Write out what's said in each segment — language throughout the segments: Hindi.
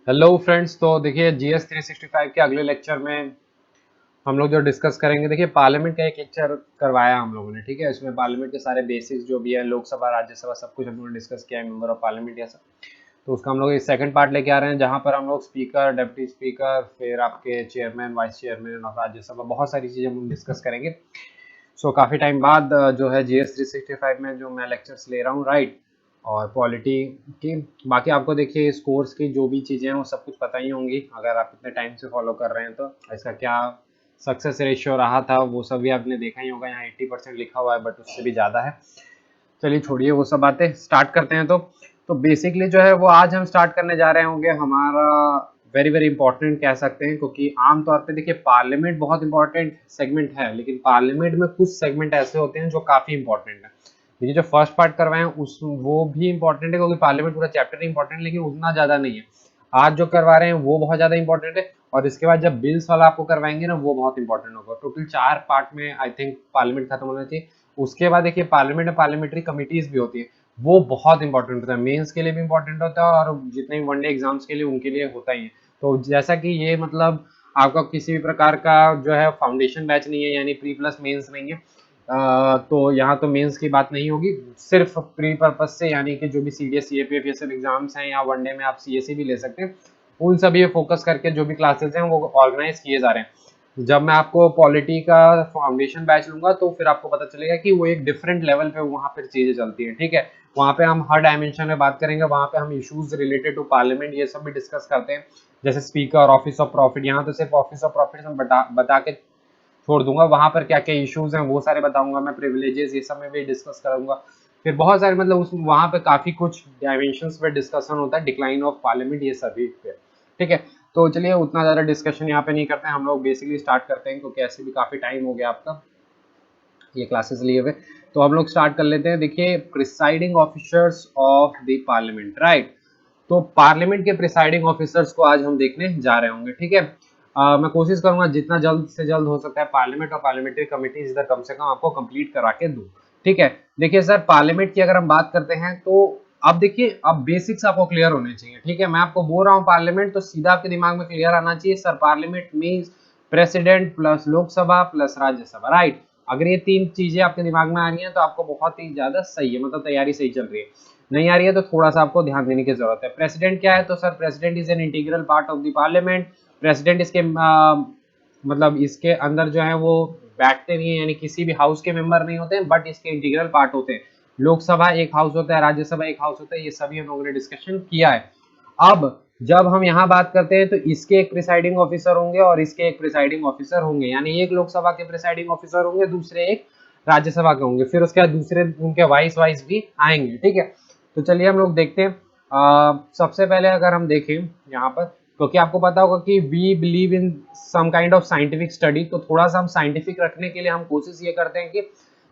Hello friends. तो देखिए जीएस 365 के अगले लेक्चर में हम लोग जो डिस्कस करेंगे, देखिए पार्लियामेंट का एक लेक्चर करवाया हम लोगों ने, ठीक है। इसमें पार्लियामेंट के सारे बेसिक्स जो भी है, लोकसभा राज्यसभा सब कुछ हम लोगों ने डिस्कस किया है, मेंबर ऑफ पार्लियामेंट या सब। तो उसका हम लोग एक सेकंड पार्ट लेके आ रहे हैं, जहाँ पर हम लोग स्पीकर, डिप्टी स्पीकर, फिर आपके chairman, vice chairman of Rajya Sabha, बहुत सारी चीज़ें हम डिस्कस करेंगे। सो काफ़ी टाइम बाद जो है जीएस 365 में जो मैं लेक्चर्स ले रहा हूँ, राइट। और पॉलिटी की बाकी आपको देखिए इस कोर्स की जो भी चीज़ें हैं वो सब कुछ पता ही होंगी, अगर आप इतने टाइम से फॉलो कर रहे हैं तो। इसका क्या सक्सेस रेशियो रहा था वो सब भी आपने देखा ही होगा। यहाँ 80% लिखा हुआ है, बट उससे भी ज़्यादा है। चलिए छोड़िए वो सब बातें, स्टार्ट करते हैं। तो बेसिकली जो है वो आज हम स्टार्ट करने जा रहे होंगे हमारा वेरी वेरी इंपॉर्टेंट कह सकते हैं, क्योंकि आमतौर पे देखिए पार्लियामेंट बहुत इंपॉर्टेंट सेगमेंट है, लेकिन पार्लियामेंट में कुछ सेगमेंट ऐसे होते हैं जो काफ़ी इंपॉर्टेंट है। देखिए जो फर्स्ट पार्ट करवाए हैं उस वो भी इंपॉर्टेंट है, क्योंकि पार्लियामेंट पूरा चैप्टर इंपॉर्टेंट है, लेकिन उतना ज़्यादा नहीं है। आज जो करवा रहे हैं वो बहुत ज़्यादा इंपॉर्टेंट है, और इसके बाद जब बिल्स वाला आपको करवाएंगे ना वो बहुत इंपॉर्टेंट होगा। टोटल 4 पार्ट में आई थिंक पार्लियामेंट खत्म होना चाहिए। उसके बाद देखिए पार्लियामेंट में पार्लियामेंट्री कमिटीज भी होती है, वो बहुत इंपॉर्टेंट होता है, मेंस के लिए भी इंपॉर्टेंट होता है और जितने भी वनडे एग्जाम्स के लिए उनके लिए होता ही है। तो जैसा कि ये मतलब आपका किसी भी प्रकार का जो है फाउंडेशन बैच नहीं है, यानी प्री प्लस मेंस नहीं है, तो यहाँ तो मेंस की बात नहीं होगी, सिर्फ प्री पर्पस से, यानी कि जो भी सीडीएस सीएपीएफ ये सब एग्जाम्स हैं, या वनडे में आप सीएससी भी ले सकते हैं, उन सभी फोकस करके जो भी क्लासेस हैं वो ऑर्गेनाइज किए जा रहे हैं। जब मैं आपको पॉलिटी का फाउंडेशन बैच लूंगा तो फिर आपको पता चलेगा कि वो एक डिफरेंट लेवल पे वहाँ पर चीजें चलती है, ठीक है। वहाँ पे हम हर डायमेंशन में बात करेंगे, वहाँ पे हम इश्यूज रिलेटेड टू पार्लियामेंट ये सब भी डिस्कस करते हैं, जैसे स्पीकर, ऑफिस ऑफ प्रॉफिट। यहाँ तो सिर्फ ऑफिस ऑफ प्रॉफिट हम बता के छोड़ दूंगा, वहां पर क्या क्या इश्यूज हैं वो सारे बताऊंगा मैं, प्रिविलेजेस ये सब में भी डिस्कस करूंगा। फिर बहुत सारे मतलब उस वहां पे काफी कुछ डायमेंशंस पे डिस्कशन होता है, डिक्लाइन ऑफ पार्लियामेंट ये सभी पे, ठीक है। तो चलिए उतना ज्यादा डिस्कशन यहाँ पे नहीं करते हैं, हम लोग बेसिकली स्टार्ट करते हैं, क्योंकि ऐसे भी काफी टाइम हो गया आपका ये क्लासेस लिए हुए। तो हम लोग स्टार्ट कर लेते हैं। देखिए presiding officers of the parliament, right. तो पार्लियामेंट के प्रिसाइडिंग ऑफिसर्स को आज हम देखने जा रहे होंगे, ठीक है। मैं कोशिश करूंगा जितना जल्द से जल्द हो सकता है पार्लियामेंट और पार्लियामेंट्री कमिटीज इधर कम से कम आपको कंप्लीट करा के दूं, ठीक है। देखिए सर पार्लियामेंट की अगर हम बात करते हैं तो अब देखिए अब बेसिक्स आपको क्लियर होने चाहिए, ठीक है। मैं आपको बोल रहा हूँ पार्लियामेंट, तो सीधा आपके दिमाग में क्लियर आना चाहिए sir parliament means president plus Lok Sabha plus Rajya Sabha, right. अगर ये तीन चीजें आपके दिमाग में आ रही हैं तो आपको बहुत ही ज्यादा सही है, मतलब तैयारी सही चल रही है। नहीं आ रही है तो थोड़ा सा आपको ध्यान देने की जरूरत है। प्रेसिडेंट क्या है, तो sir president is an integral part of the parliament. President इसके मतलब इसके अंदर जो है वो बैठते नहीं है, यानी किसी भी हाउस के मेंबर नहीं होते हैं, बट इसके इंटीग्रल पार्ट होते हैं। लोकसभा एक हाउस होता है, राज्यसभा एक हाउस होता है, ये सभी हम लोगों ने डिस्कशन किया है। अब जब हम यहाँ बात करते हैं तो इसके एक प्रिसाइडिंग ऑफिसर होंगे और इसके एक प्रिसाइडिंग ऑफिसर होंगे, यानी एक लोकसभा के प्रिसाइडिंग ऑफिसर होंगे, दूसरे एक राज्यसभा के होंगे, फिर उसके बाद दूसरे उनके वाइस वाइस भी आएंगे, ठीक है। तो चलिए हम लोग देखते हैं। सबसे पहले अगर हम देखें यहाँ पर, क्योंकि आपको पता होगा कि we believe in some kind of scientific study, तो थोड़ा सा हम साइंटिफिक रखने के लिए हम कोशिश ये करते हैं कि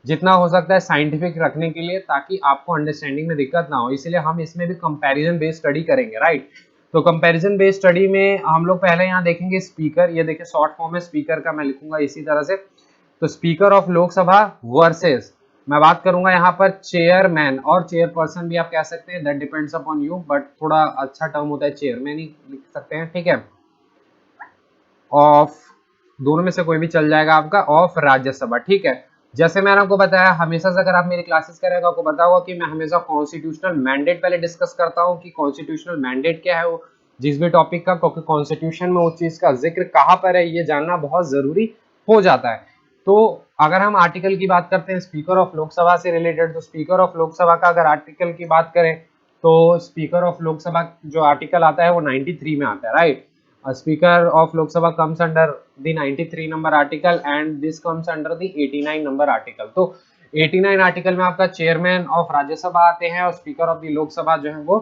जितना हो सकता है साइंटिफिक रखने के लिए, ताकि आपको अंडरस्टैंडिंग में दिक्कत ना हो, इसलिए हम इसमें भी कंपैरिजन बेस्ड स्टडी करेंगे, राइट। तो कंपैरिजन बेस्ड स्टडी में हम लोग पहले यहाँ देखेंगे स्पीकर, ये देखिए शॉर्ट फॉर्म है स्पीकर का, मैं लिखूंगा इसी तरह से। तो स्पीकर ऑफ लोकसभा वर्सेस, मैं बात करूंगा यहाँ पर चेयरमैन, और चेयरपर्सन भी आप कह सकते हैं, that depends upon you, but थोड़ा अच्छा टर्म होता है चेयरमैन ही लिख सकते हैं, ठीक है। ऑफ, दोनों में से कोई भी चल जाएगा आपका, ऑफ राज्यसभा, ठीक है। जैसे मैंने आपको बताया, हमेशा से अगर आप मेरी क्लासेस करेंगे आपको पता होगा कि मैं हमेशा कॉन्स्टिट्यूशनल मैंडेट पहले डिस्कस करता हूँ कि कॉन्स्टिट्यूशनल मैंडेट क्या है वो जिस भी टॉपिक का, क्योंकि कॉन्स्टिट्यूशन में उस चीज का जिक्र कहाँ पर है ये जानना बहुत जरूरी हो जाता है। तो अगर हम आर्टिकल की बात करते हैं स्पीकर ऑफ लोकसभा से रिलेटेड, तो स्पीकर ऑफ लोकसभा का अगर आर्टिकल की बात करें तो स्पीकर ऑफ लोकसभा जो आर्टिकल आता है वो 93 में आता है, right. Speaker of Lok Sabha comes under the 93 number article and this comes under the 89 number article. तो 89 आर्टिकल में आपका चेयरमैन ऑफ राज्यसभा आते हैं और स्पीकर ऑफ द लोकसभा जो है वो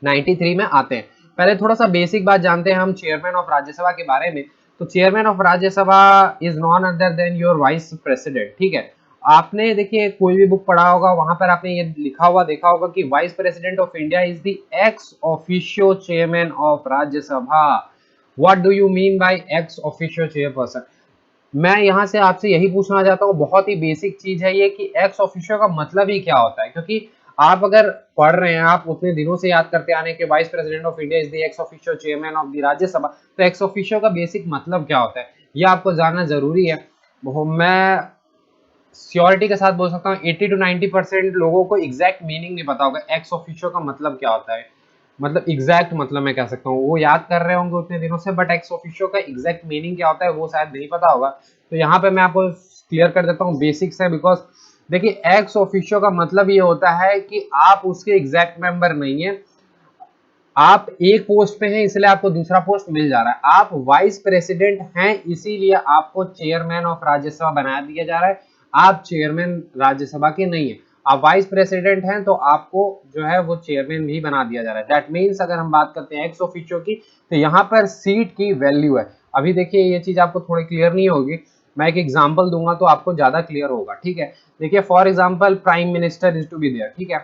93 में आते हैं। पहले थोड़ा सा बेसिक बात जानते हैं हम चेयरमैन ऑफ राज्यसभा के बारे में। तो chairman of Rajya Sabha is none other then your vice president, ठीक है। आपने देखिए कोई भी बुक पढ़ा होगा, वहां पर आपने ये लिखा हुआ देखा होगा कि vice president of India is the ex officio chairman of Rajya Sabha. What do you mean by ex officio chairperson? मैं यहाँ से आपसे यही पूछना चाहता हूँ, बहुत ही बेसिक चीज है ये कि एक्स ऑफिशियो का मतलब ही क्या होता है, क्योंकि आप अगर पढ़ रहे हैं, आप उतने दिनों से याद करते आने के vice president of India is the ex officio chairman of the Rajya Sabha, तो एक्स ऑफिशियो का बेसिक मतलब क्या होता है ये आपको जानना जरूरी है। मैं श्योरिटी के साथ बोल सकता हूँ 80 to 90% लोगों को एग्जैक्ट मीनिंग नहीं पता होगा एक्स ऑफिशियो का मतलब क्या होता है। मतलब एग्जैक्ट मतलब मैं कह सकता हूँ वो याद कर रहे होंगे उतने दिनों से, बट एक्स ऑफिशियो का एग्जैक्ट मीनिंग क्या होता है वो शायद नहीं पता होगा। तो यहाँ पे मैं आपको क्लियर कर देता हूँ, बेसिक्स है। बिकॉज देखिए एक्स ऑफिशियो का मतलब ये होता है कि आप उसके एग्जैक्ट मेंबर नहीं है, आप एक पोस्ट पे हैं इसलिए आपको दूसरा पोस्ट मिल जा रहा है। आप वाइस प्रेसिडेंट हैं इसीलिए आपको चेयरमैन ऑफ राज्यसभा बना दिया जा रहा है, आप चेयरमैन राज्यसभा के नहीं है। आप वाइस प्रेसिडेंट हैं तो आपको जो है वो चेयरमैन भी बना दिया जा रहा है। दैट मीन्स अगर हम बात करते हैं एक्स ऑफिशियो की, तो यहाँ पर सीट की वैल्यू है। अभी देखिए ये चीज आपको थोड़ी क्लियर नहीं होगी, मैं एक एग्जाम्पल दूंगा तो आपको ज्यादा क्लियर होगा। ठीक है, देखिए for example prime minister is to be there. ठीक है,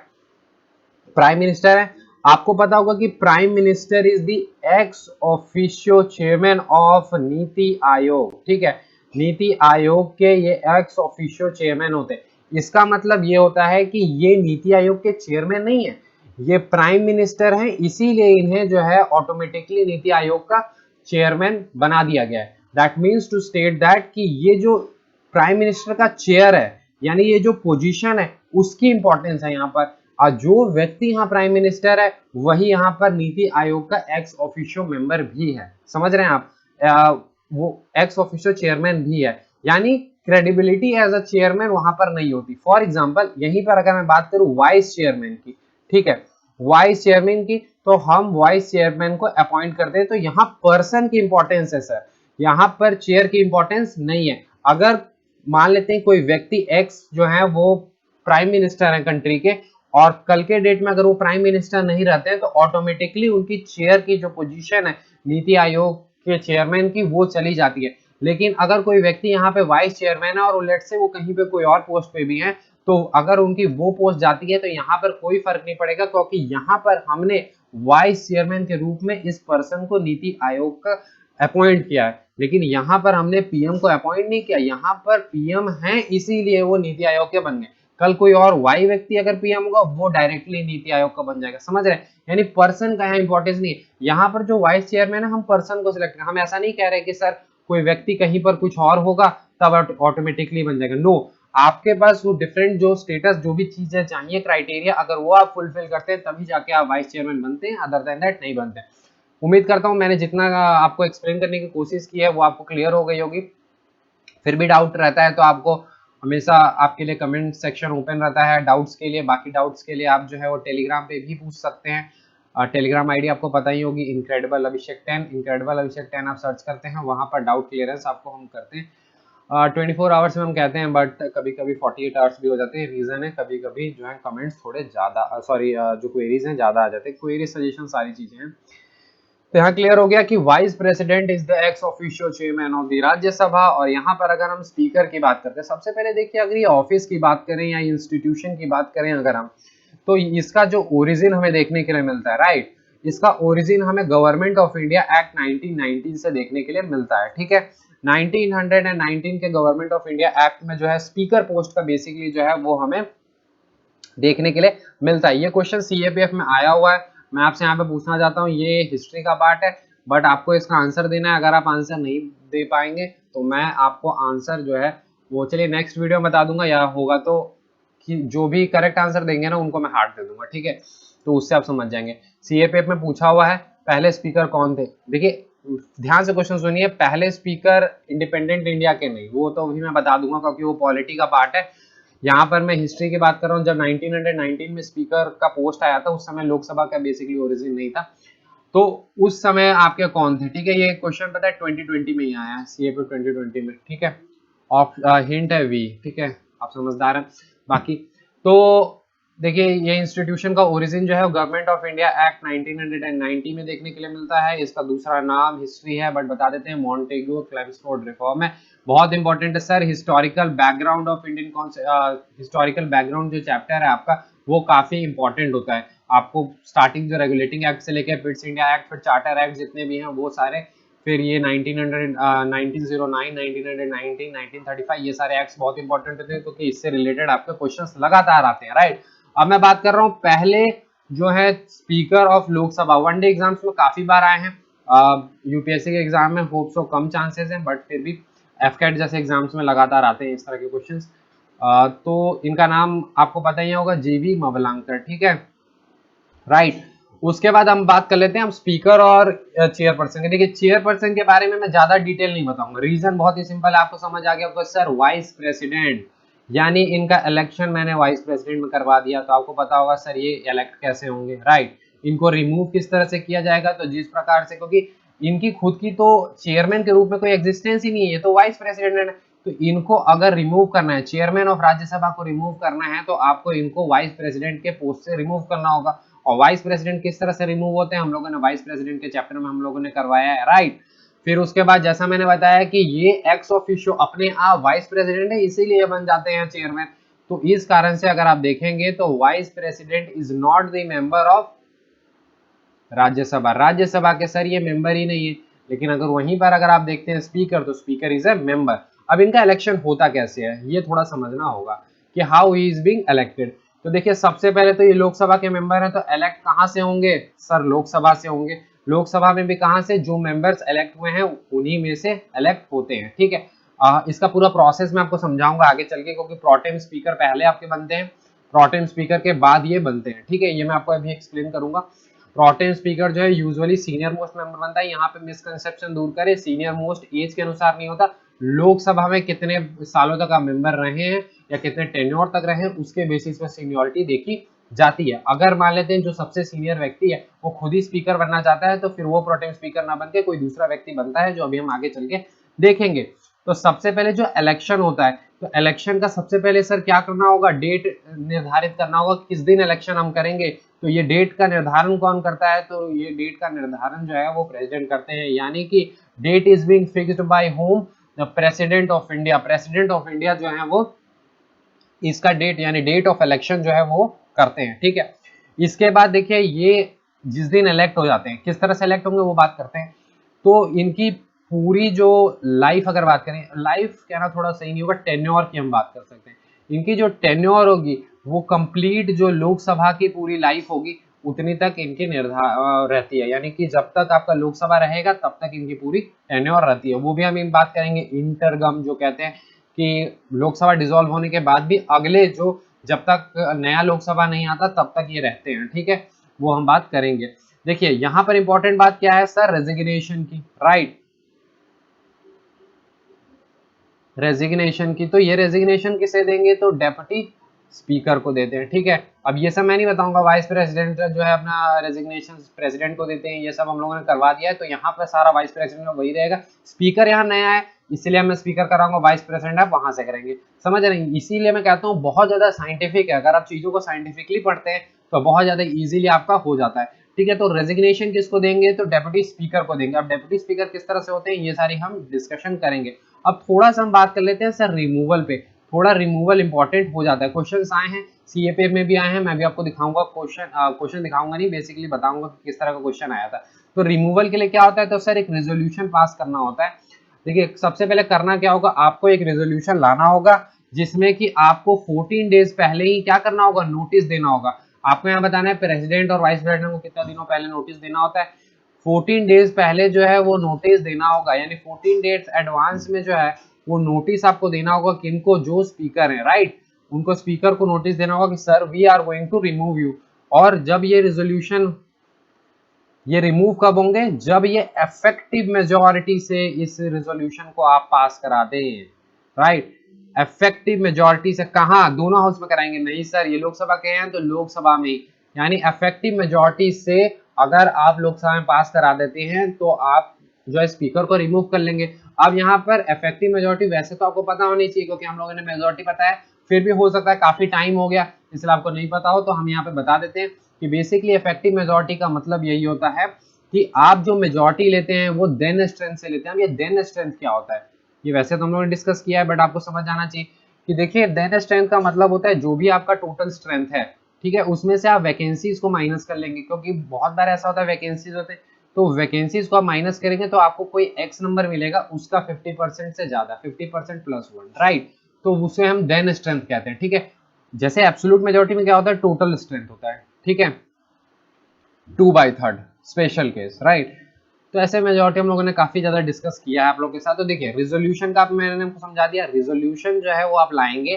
प्राइम मिनिस्टर है, आपको पता होगा कि prime minister is the ex officio chairman of NITI Aayog. ठीक है, नीति आयोग के ये एक्स ऑफिशियो चेयरमैन होते हैं। इसका मतलब ये होता है कि ये नीति आयोग के चेयरमैन नहीं है, ये प्राइम मिनिस्टर हैं, इसीलिए इन्हें जो है ऑटोमेटिकली नीति आयोग का चेयरमैन बना दिया गया है। That means to state that कि ये जो प्राइम मिनिस्टर का चेयर है, यानी ये जो पोजीशन है उसकी इंपॉर्टेंस है यहाँ पर। जो व्यक्ति यहाँ प्राइम मिनिस्टर है वही यहाँ पर नीति आयोग का एक्स ऑफिशियो मेंबर भी है। समझ रहे हैं आप, वो एक्स ऑफिशियो चेयरमैन भी है, यानी क्रेडिबिलिटी एज अ चेयरमैन वहां पर नहीं होती। फॉर एग्जांपल यहीं पर अगर मैं बात करूं वाइस चेयरमैन की, ठीक है, वाइस चेयरमैन की, तो हम वाइस चेयरमैन को अपॉइंट करते हैं, तो यहाँ पर्सन की इंपॉर्टेंस है सर, यहाँ पर चेयर की इंपॉर्टेंस नहीं है। अगर मान लेते हैं कोई व्यक्ति एक्स जो है वो प्राइम मिनिस्टर है कंट्री के, और कल के डेट में अगर वो प्राइम मिनिस्टर नहीं रहते हैं तो ऑटोमेटिकली उनकी चेयर की जो पोजीशन है नीति आयोग के चेयरमैन की वो चली जाती है। लेकिन अगर कोई व्यक्ति यहाँ पे वाइस चेयरमैन है और लेट से वो कहीं पे कोई और पोस्ट पे भी है, तो अगर उनकी वो पोस्ट जाती है तो यहाँ पर कोई फर्क नहीं पड़ेगा, क्योंकि यहाँ पर हमने वाइस चेयरमैन के रूप में इस पर्सन को नीति आयोग का अपॉइंट किया है। लेकिन यहाँ पर हमने पीएम को अपॉइंट नहीं किया, यहाँ पर पीएम है इसीलिए वो नीति आयोग के बन गए। कल कोई और वाई व्यक्ति अगर पीएम होगा वो डायरेक्टली नीति आयोग का बन जाएगा। समझ रहे हैं, यानी पर्सन का यहाँ इंपॉर्टेंस नहीं है। यहाँ पर जो वाइस चेयरमैन है हम पर्सन को सिलेक्ट, हम ऐसा नहीं कह रहे कि सर कोई व्यक्ति कहीं पर कुछ और होगा तब ऑटोमेटिकली बन जाएगा। नो, आपके पास वो डिफरेंट जो स्टेटस जो भी चीजें चाहिए क्राइटेरिया, अगर वो आप फुलफिल करते हैं तभी जाके आप वाइस चेयरमैन बनते हैं, अदर देन दैट नहीं बनते। उम्मीद करता हूँ मैंने जितना आपको एक्सप्लेन करने की कोशिश की है वो आपको क्लियर हो गई होगी। फिर भी डाउट रहता है तो आपको हमेशा आपके लिए कमेंट सेक्शन ओपन रहता है डाउट्स के लिए। बाकी डाउट्स के लिए आप जो है वो टेलीग्राम पे भी पूछ सकते हैं। टेलीग्राम आईडी आपको पता ही होगी, इनक्रेडिबल अभिषेक 10, इनक्रेडिबल अभिषेक 10 आप सर्च करते हैं, वहां पर डाउट क्लियरेंस आपको हम करते हैं। 24 आवर्स में हम कहते हैं, बट कभी कभी 48 आवर्स भी हो जाते हैं। रीजन है कभी कभी जो है कमेंट्स थोड़े ज्यादा, सॉरी जो क्वेरीज हैं ज्यादा आ जाते हैं, क्वेरी सजेशन सारी चीजें हैं। तो यहाँ क्लियर हो गया कि vice president is the ex officio chairman of the Rajya Sabha. और यहाँ पर अगर हम स्पीकर की बात करते हैं, सबसे पहले देखिए अगर ये ऑफिस की बात करें या इंस्टीट्यूशन की बात करें अगर हम, तो इसका जो ओरिजिन हमें देखने के लिए मिलता है, राइट, इसका ओरिजिन हमें गवर्नमेंट ऑफ इंडिया एक्ट 1919 से देखने के लिए मिलता है। ठीक है, 1919 के गवर्नमेंट ऑफ इंडिया एक्ट में जो है स्पीकर पोस्ट का बेसिकली जो है वो हमें देखने के लिए मिलता है। ये क्वेश्चन सीएपीएफ में आया हुआ है, मैं आपसे यहाँ पे पूछना चाहता हूँ, ये हिस्ट्री का पार्ट है बट आपको इसका आंसर देना है। अगर आप आंसर नहीं दे पाएंगे तो मैं आपको आंसर जो है वो चलिए नेक्स्ट वीडियो में बता दूंगा, या होगा तो कि जो भी करेक्ट आंसर देंगे ना उनको मैं हार्ट दे दूंगा। ठीक है, तो उससे आप समझ जाएंगे। सीएपीएफ में पूछा हुआ है पहले स्पीकर कौन थे। देखिए ध्यान से क्वेश्चन सुनिए, पहले स्पीकर इंडिपेंडेंट इंडिया के नहीं, वो तो अभी मैं बता दूंगा क्योंकि वो पॉलिटी का पार्ट है। यहाँ पर मैं हिस्ट्री की बात कर रहा हूँ, जब 1919 में स्पीकर का पोस्ट आया था उस समय लोकसभा का बेसिकली ओरिजिन नहीं था, तो उस समय आपके कौन थे। ठीक है, ये क्वेश्चन पता है 2020 में ही आया है, सीएपी 2020 में। ठीक है, हिंट है वी, ठीक है, आप समझदार हैं। बाकी तो देखिए ये इंस्टीट्यूशन का ओरिजिन जो है गवर्नमेंट ऑफ इंडिया एक्ट 1990 में देखने के लिए मिलता है। इसका दूसरा नाम हिस्ट्री है बट बता देते हैं, मॉन्टेग्यू क्लेम्सफोर्ड रिफॉर्म है। बहुत इंपॉर्टेंट है sir, historical background of Indian historical background जो चैप्टर है आपका वो काफी इंपॉर्टेंट होता है। आपको स्टार्टिंग जो रेगुलेटिंग एक्ट से लेकर फिट्स इंडिया एक्ट, फिर चार्टर एक्ट जितने भी हैं वो सारे, फिर ये 1909, 1919, 1935 ये सारे एक्ट्स बहुत इंपॉर्टेंट होते हैं क्योंकि इससे रिलेटेड आपके क्वेश्चंस लगातार आते हैं, राइट। अब मैं बात कर रहा हूँ पहले जो है speaker of Lok Sabha, one day exams में काफी बार आए हैं, यूपीएससी के एग्जाम में होप सो कम चांसेस हैं, बट फिर भी एफकेट जैसे एग्जाम्स में लगातार आते हैं इस तरह के क्वेश्चंस। तो इनका नाम आपको पता ही होगा, जीवी मवलांकर, ठीक है, राइट। उसके बाद हम बात कर लेते हैं हम स्पीकर और चेयरपर्सन के। देखिए चेयरपर्सन के बारे में मैं ज्यादा डिटेल नहीं बताऊंगा, रीजन बहुत ही सिंपल है, आपको समझ आ गया होगा सर, वाइस प्रेसिडेंट, यानी इनका इलेक्शन मैंने वाइस प्रेसिडेंट में करवा दिया, तो आपको पता होगा सर ये इलेक्ट कैसे होंगे, राइट। इनको रिमूव किस तरह से किया जाएगा, तो जिस प्रकार से, क्योंकि इनकी खुद की तो चेयरमैन के रूप में कोई एग्जिस्टेंस ही नहीं है, तो वाइस प्रेसिडेंट है, तो इनको अगर रिमूव करना है, चेयरमैन ऑफ राज्यसभा को रिमूव करना है, तो आपको इनको वाइस प्रेसिडेंट के पोस्ट से रिमूव करना होगा। और वाइस प्रेसिडेंट किस तरह से रिमूव होते हैं, हम लोगों ने वाइस प्रेसिडेंट के चैप्टर में हम लोगों ने करवाया है, राइट। फिर उसके बाद जैसा मैंने बताया कि ये एक्स ऑफिशियो अपने आप वाइस प्रेसिडेंट है, इसीलिए बन जाते हैं चेयरमैन। तो इस कारण से अगर आप देखेंगे तो vice president is not the member of Rajya Sabha, Rajya Sabha के सर ये मेंबर ही नहीं है। लेकिन अगर वहीं पर अगर आप देखते हैं स्पीकर, तो स्पीकर इज ए मेंबर। अब इनका इलेक्शन होता कैसे है ये थोड़ा समझना होगा कि how he is being elected. तो देखिए सबसे पहले तो ये लोकसभा के मेंबर हैं, तो इलेक्ट कहां से होंगे सर, लोकसभा से होंगे। लोकसभा में भी कहां से, जो मेंबर्स इलेक्ट हुए हैं उन्हीं में से इलेक्ट होते हैं, ठीक है। इसका पूरा प्रोसेस मैं आपको समझाऊंगा आगे चल के, क्योंकि प्रोटेम स्पीकर पहले आपके बनते हैं, प्रोटेम स्पीकर के बाद ये बनते हैं, ठीक है। ये मैं आपको अभी एक्सप्लेन करूंगा। प्रोटेम स्पीकर जो है यूजुअली सीनियर मोस्ट मेंबर बनता है। यहाँ पे मिसकंसेप्शन दूर करें, सीनियर मोस्ट एज के अनुसार नहीं होता, लोकसभा में कितने सालों तक आप मेंबर रहे हैं या कितने टेन्योर तक रहे हैं उसके बेसिस पे सीनियरिटी देखी जाती है। अगर मान लेते हैं जो सबसे सीनियर व्यक्ति है वो खुद ही स्पीकर बनना चाहता है, तो फिर वो प्रोटेम स्पीकर ना बनके कोई दूसरा व्यक्ति बनता है, जो अभी हम आगे चल के देखेंगे। तो सबसे पहले जो इलेक्शन होता है, तो इलेक्शन का सबसे पहले सर क्या करना होगा, डेट निर्धारित करना होगा, किस दिन इलेक्शन हम करेंगे। तो ये डेट का निर्धारण कौन करता है, तो ये डेट का निर्धारण जो है वो प्रेसिडेंट करते हैं, यानी कि date is being fixed by home, the president of India. President of India जो है वो इसका डेट यानी डेट ऑफ इलेक्शन जो है वो करते हैं, ठीक है। इसके बाद देखिए ये जिस दिन इलेक्ट हो जाते हैं, किस तरह से इलेक्ट होंगे वो बात करते हैं। तो इनकी पूरी जो लाइफ, अगर बात करें, लाइफ कहना थोड़ा सही नहीं होगा, टेन्योर की हम बात कर सकते हैं। इनकी जो टेन्योर होगी वो कंप्लीट जो लोकसभा की पूरी लाइफ होगी उतनी तक इनकी रहती है, यानी कि जब तक आपका लोकसभा रहेगा तब तक इनकी पूरी टेन्योर रहती है। वो भी हम इन बात करेंगे इंटरगम जो कहते हैं, कि लोकसभा डिसॉल्व होने के बाद भी अगले जो जब तक नया लोकसभा नहीं आता तब तक ये रहते हैं, ठीक है, वो हम बात करेंगे। देखिए यहाँ पर इंपॉर्टेंट बात क्या है सर, रेजिग्नेशन की, राइट, रेजिग्नेशन की। तो ये रेजिग्नेशन किसे देंगे, तो डेप्यूटी स्पीकर को देते हैं, ठीक है। अब ये सब मैं नहीं बताऊंगा, वाइस प्रेसिडेंट जो है अपना रेजिग्नेशन प्रेसिडेंट को देते हैं, ये सब हम लोगों ने करवा दिया है। तो यहाँ पर सारा वाइस प्रेसिडेंट में वही रहेगा, स्पीकर यहाँ नया है इसीलिए मैं स्पीकर कराऊंगा, वाइस प्रेसिडेंट आप वहां से करेंगे, समझ रहे हैं। इसीलिए मैं कहता हूँ बहुत ज्यादा साइंटिफिक है, अगर आप चीजों को साइंटिफिकली पढ़ते हैं तो बहुत ज्यादा इजीली आपका हो जाता है, ठीक है। तो रेजिग्नेशन किसको देंगे, तो डेप्यूटी स्पीकर को देंगे। अब डेप्यूटी स्पीकर किस तरह से होते हैं ये सारी हम डिस्कशन करेंगे। अब थोड़ा सा हम बात कर लेते हैं सर रिमूवल पे, थोड़ा रिमूवल इंपॉर्टेंट हो जाता है। क्वेश्चंस आए हैं सीएपी में भी आए हैं, मैं भी आपको दिखाऊंगा क्वेश्चन दिखाऊंगा नहीं, बेसिकली बताऊंगा कि किस तरह का क्वेश्चन आया था। तो रिमूवल के लिए क्या होता है, तो सर एक रेजोल्यूशन पास करना होता है। देखिए सबसे पहले करना क्या होगा, आपको एक रेजोल्यूशन लाना होगा जिसमें कि आपको 14 डेज पहले ही क्या करना होगा, नोटिस देना होगा। आपको यहाँ बताना है प्रेसिडेंट और वाइस प्रेसिडेंट को कितना दिनों पहले नोटिस देना होता है, 14 डेज पहले जो है वो नोटिस देना होगा, यानी 14 डेज एडवांस में जो है वो नोटिस आपको देना होगा। किनको, जो स्पीकर है, राइट, उनको स्पीकर को नोटिस देना होगा कि sir we are going to remove you. और जब ये रेजोल्यूशन, ये रिमूव कब होंगे, जब ये इफेक्टिव मेजॉरिटी से इस रेजोल्यूशन को आप पास करा दें, राइट। इफेक्टिव मेजॉरिटी से कहां, दोनों हाउस में कराएंगे, नहीं सर ये लोकसभा के हैं तो लोकसभा में, यानी इफेक्टिव मेजॉरिटी से अगर आप लोकसभा में पास करा देते हैं तो आप जो है स्पीकर को रिमूव कर लेंगे। अब यहाँ पर इफेक्टिव मेजॉरिटी वैसे तो आपको पता होनी चाहिए क्योंकि हम लोगों ने मेजॉरिटी पता है, फिर भी हो सकता है काफी टाइम हो गया इसलिए आपको नहीं पता हो, तो हम यहाँ पे बता देते हैं कि बेसिकली इफेक्टिव मेजॉरिटी का मतलब यही होता है कि आप जो मेजॉरिटी लेते हैं वो देन स्ट्रेंथ से लेते हैं। अब ये देन स्ट्रेंथ क्या होता है, ये वैसे तो हम लोगों ने डिस्कस किया है बट आपको समझ आना चाहिए कि देखिए देन स्ट्रेंथ का मतलब होता है जो भी आपका टोटल स्ट्रेंथ है, ठीक है, उसमें से आप वैकेंसीज को माइनस कर लेंगे, क्योंकि बहुत बार ऐसा होता है वैकेंसीज होते हैं तो वैकेंसीज को आप माइनस करेंगे तो आपको कोई एक्स नंबर मिलेगा, उसका 50% से ज्यादा, 50% +1, राइट, तो उसे हम देन स्ट्रेंथ कहते हैं, ठीक है। जैसे एब्सोल्यूट मेजोरिटी में क्या होता है, टोटल स्ट्रेंथ होता है, ठीक है, 2/3 स्पेशल केस, राइट। तो ऐसे मेजोरिटी हम लोगों ने काफी ज्यादा डिस्कस किया है आप लोगों के साथ। तो देखिए रिजोल्यूशन का मैंने आपको समझा दिया, रिजोल्यूशन जो है वो आप लाएंगे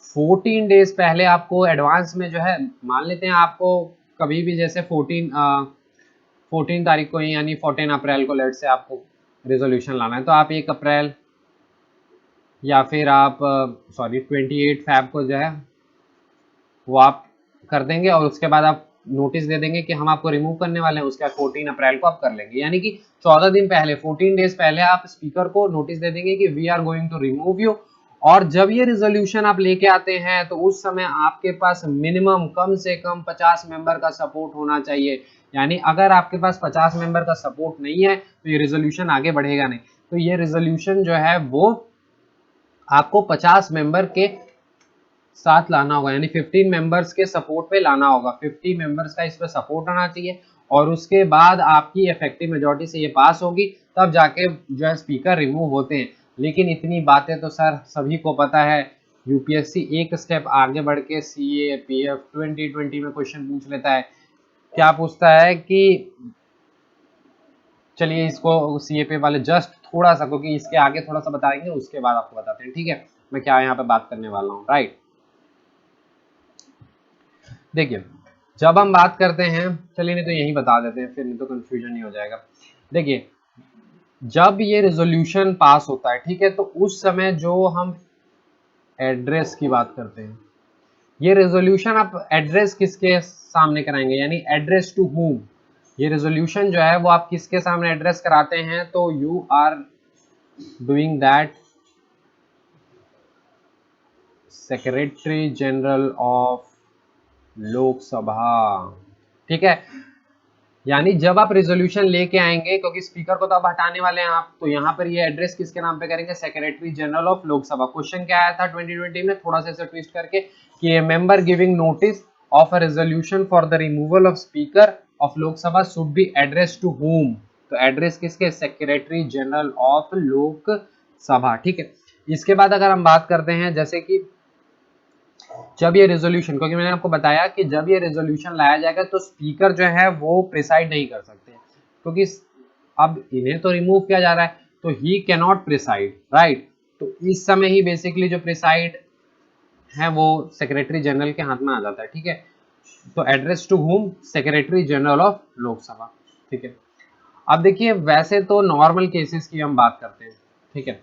14 डेज पहले। आपको एडवांस में जो है, मान लेते हैं आपको कभी भी जैसे 14 तारीख को यानी 14 अप्रैल को लेट से आपको रिजोल्यूशन लाना है, तो आप 1 अप्रैल या फिर आप 28 फैब को जो है वो आप कर देंगे, और उसके बाद आप नोटिस दे देंगे कि हम आपको रिमूव करने वाले हैं, उसके बाद 14 अप्रैल को आप कर लेंगे। यानी कि 14 दिन पहले, 14 डेज पहले आप स्पीकर को नोटिस दे देंगे कि we are going to remove you. और जब ये रिजोल्यूशन आप लेके आते हैं तो उस समय आपके पास मिनिमम कम से कम 50 मेंबर का सपोर्ट होना चाहिए। यानी अगर आपके पास 50 मेंबर का सपोर्ट नहीं है तो ये रिजोल्यूशन आगे बढ़ेगा नहीं। तो ये रिजोल्यूशन जो है वो आपको 50 मेंबर के साथ लाना होगा, यानी 15 मेंबर्स के सपोर्ट पे लाना होगा। 50 मेंबर्स का इस पे सपोर्ट होना चाहिए, और उसके बाद आपकी इफेक्टिव मेजॉरिटी से ये पास होगी, तब जाके जो है स्पीकर रिमूव होते हैं। लेकिन इतनी बातें तो सर सभी को पता है, यूपीएससी एक स्टेप आगे बढ़ के सीए पीएफ 2020 में क्वेश्चन पूछ लेता है। क्या पूछता है कि चलिए इसको सीएपी वाले जस्ट थोड़ा सा, क्योंकि इसके आगे थोड़ा सा बताएंगे उसके बाद आपको बताते हैं, ठीक है, मैं क्या यहाँ पे बात करने वाला हूँ, राइट। देखिए जब हम बात करते हैं, चलिए नहीं तो यही बता देते हैं, फिर नहीं तो कंफ्यूजन ही हो जाएगा। देखिए जब ये रेजोल्यूशन पास होता है, ठीक है, तो उस समय जो हम एड्रेस की बात करते हैं, ये रेजोल्यूशन आप एड्रेस किसके सामने कराएंगे, यानी एड्रेस टू होम। ये रेजोल्यूशन जो है वो आप किसके सामने एड्रेस कराते हैं, तो you are doing that secretary general of Lok Sabha, ठीक है। यानी जब आप रेजोल्यूशन लेके आएंगे, क्योंकि स्पीकर को तो आप हटाने वाले हैं आप, तो यहाँ पर ये एड्रेस किसके नाम पे करेंगे, secretary general of Lok Sabha. Question क्या आया था 2020 में, थोड़ा सा इसे ट्विस्ट करके, कि a member giving notice of a resolution for the removal of speaker of Lok Sabha should be address to whom. तो एड्रेस किसके, सेक्रेटरी जनरल ऑफ लोकसभा, ठीक है। इसके बाद अगर हम बात करते हैं, जैसे कि जब ये रेजोल्यूशन, क्योंकि मैंने आपको बताया कि जब ये रेजोल्यूशन लाया जाएगा तो स्पीकर जो है वो प्रिसाइड नहीं कर सकते, क्योंकि अब इन्हें तो रिमूव किया जा रहा है, तो he can not preside, right. तो इस समय ही बेसिकली जो प्रिसाइड है वो सेक्रेटरी जनरल के हाथ में आ जाता है, ठीक है। तो address to whom, secretary general of Lok Sabha, ठीक है। अब देखिए वैसे तो नॉर्मल केसेस की हम बात करते हैं, ठीक है।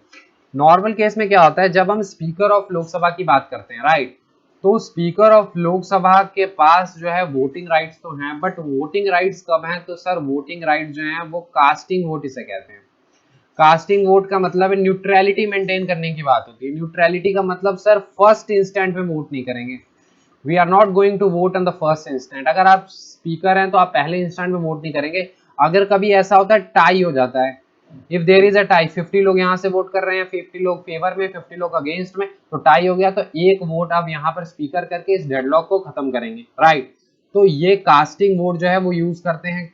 नॉर्मल केस में क्या होता है, जब हम स्पीकर ऑफ लोकसभा की बात करते हैं, राइट, तो स्पीकर ऑफ लोकसभा के पास जो है वोटिंग राइट्स तो हैं, बट वोटिंग राइट्स कब हैं, तो सर वोटिंग राइट्स जो हैं वो कास्टिंग वोट इसे कहते हैं। कास्टिंग वोट का मतलब है न्यूट्रलिटी मेंटेन करने की बात होती है। न्यूट्रलिटी का मतलब सर फर्स्ट इंस्टेंट में वोट नहीं करेंगे, we are not going to vote on the first instant. अगर आप स्पीकर हैं तो आप पहले इंस्टेंट में वोट नहीं करेंगे। अगर कभी ऐसा होता है टाई हो जाता है, if there is a tie, 50 लोग यहाँ से वोट कर रहे हैं, 50 लोग फेवर में, 50 लोग अगेंस्ट में, तो टाई हो गया, तो एक वोट आप यहाँ पर स्पीकर करके इस डेडलॉक को खत्म करेंगे, राइट। तो ये कास्टिंग वोट जो है वो यूज करते हैं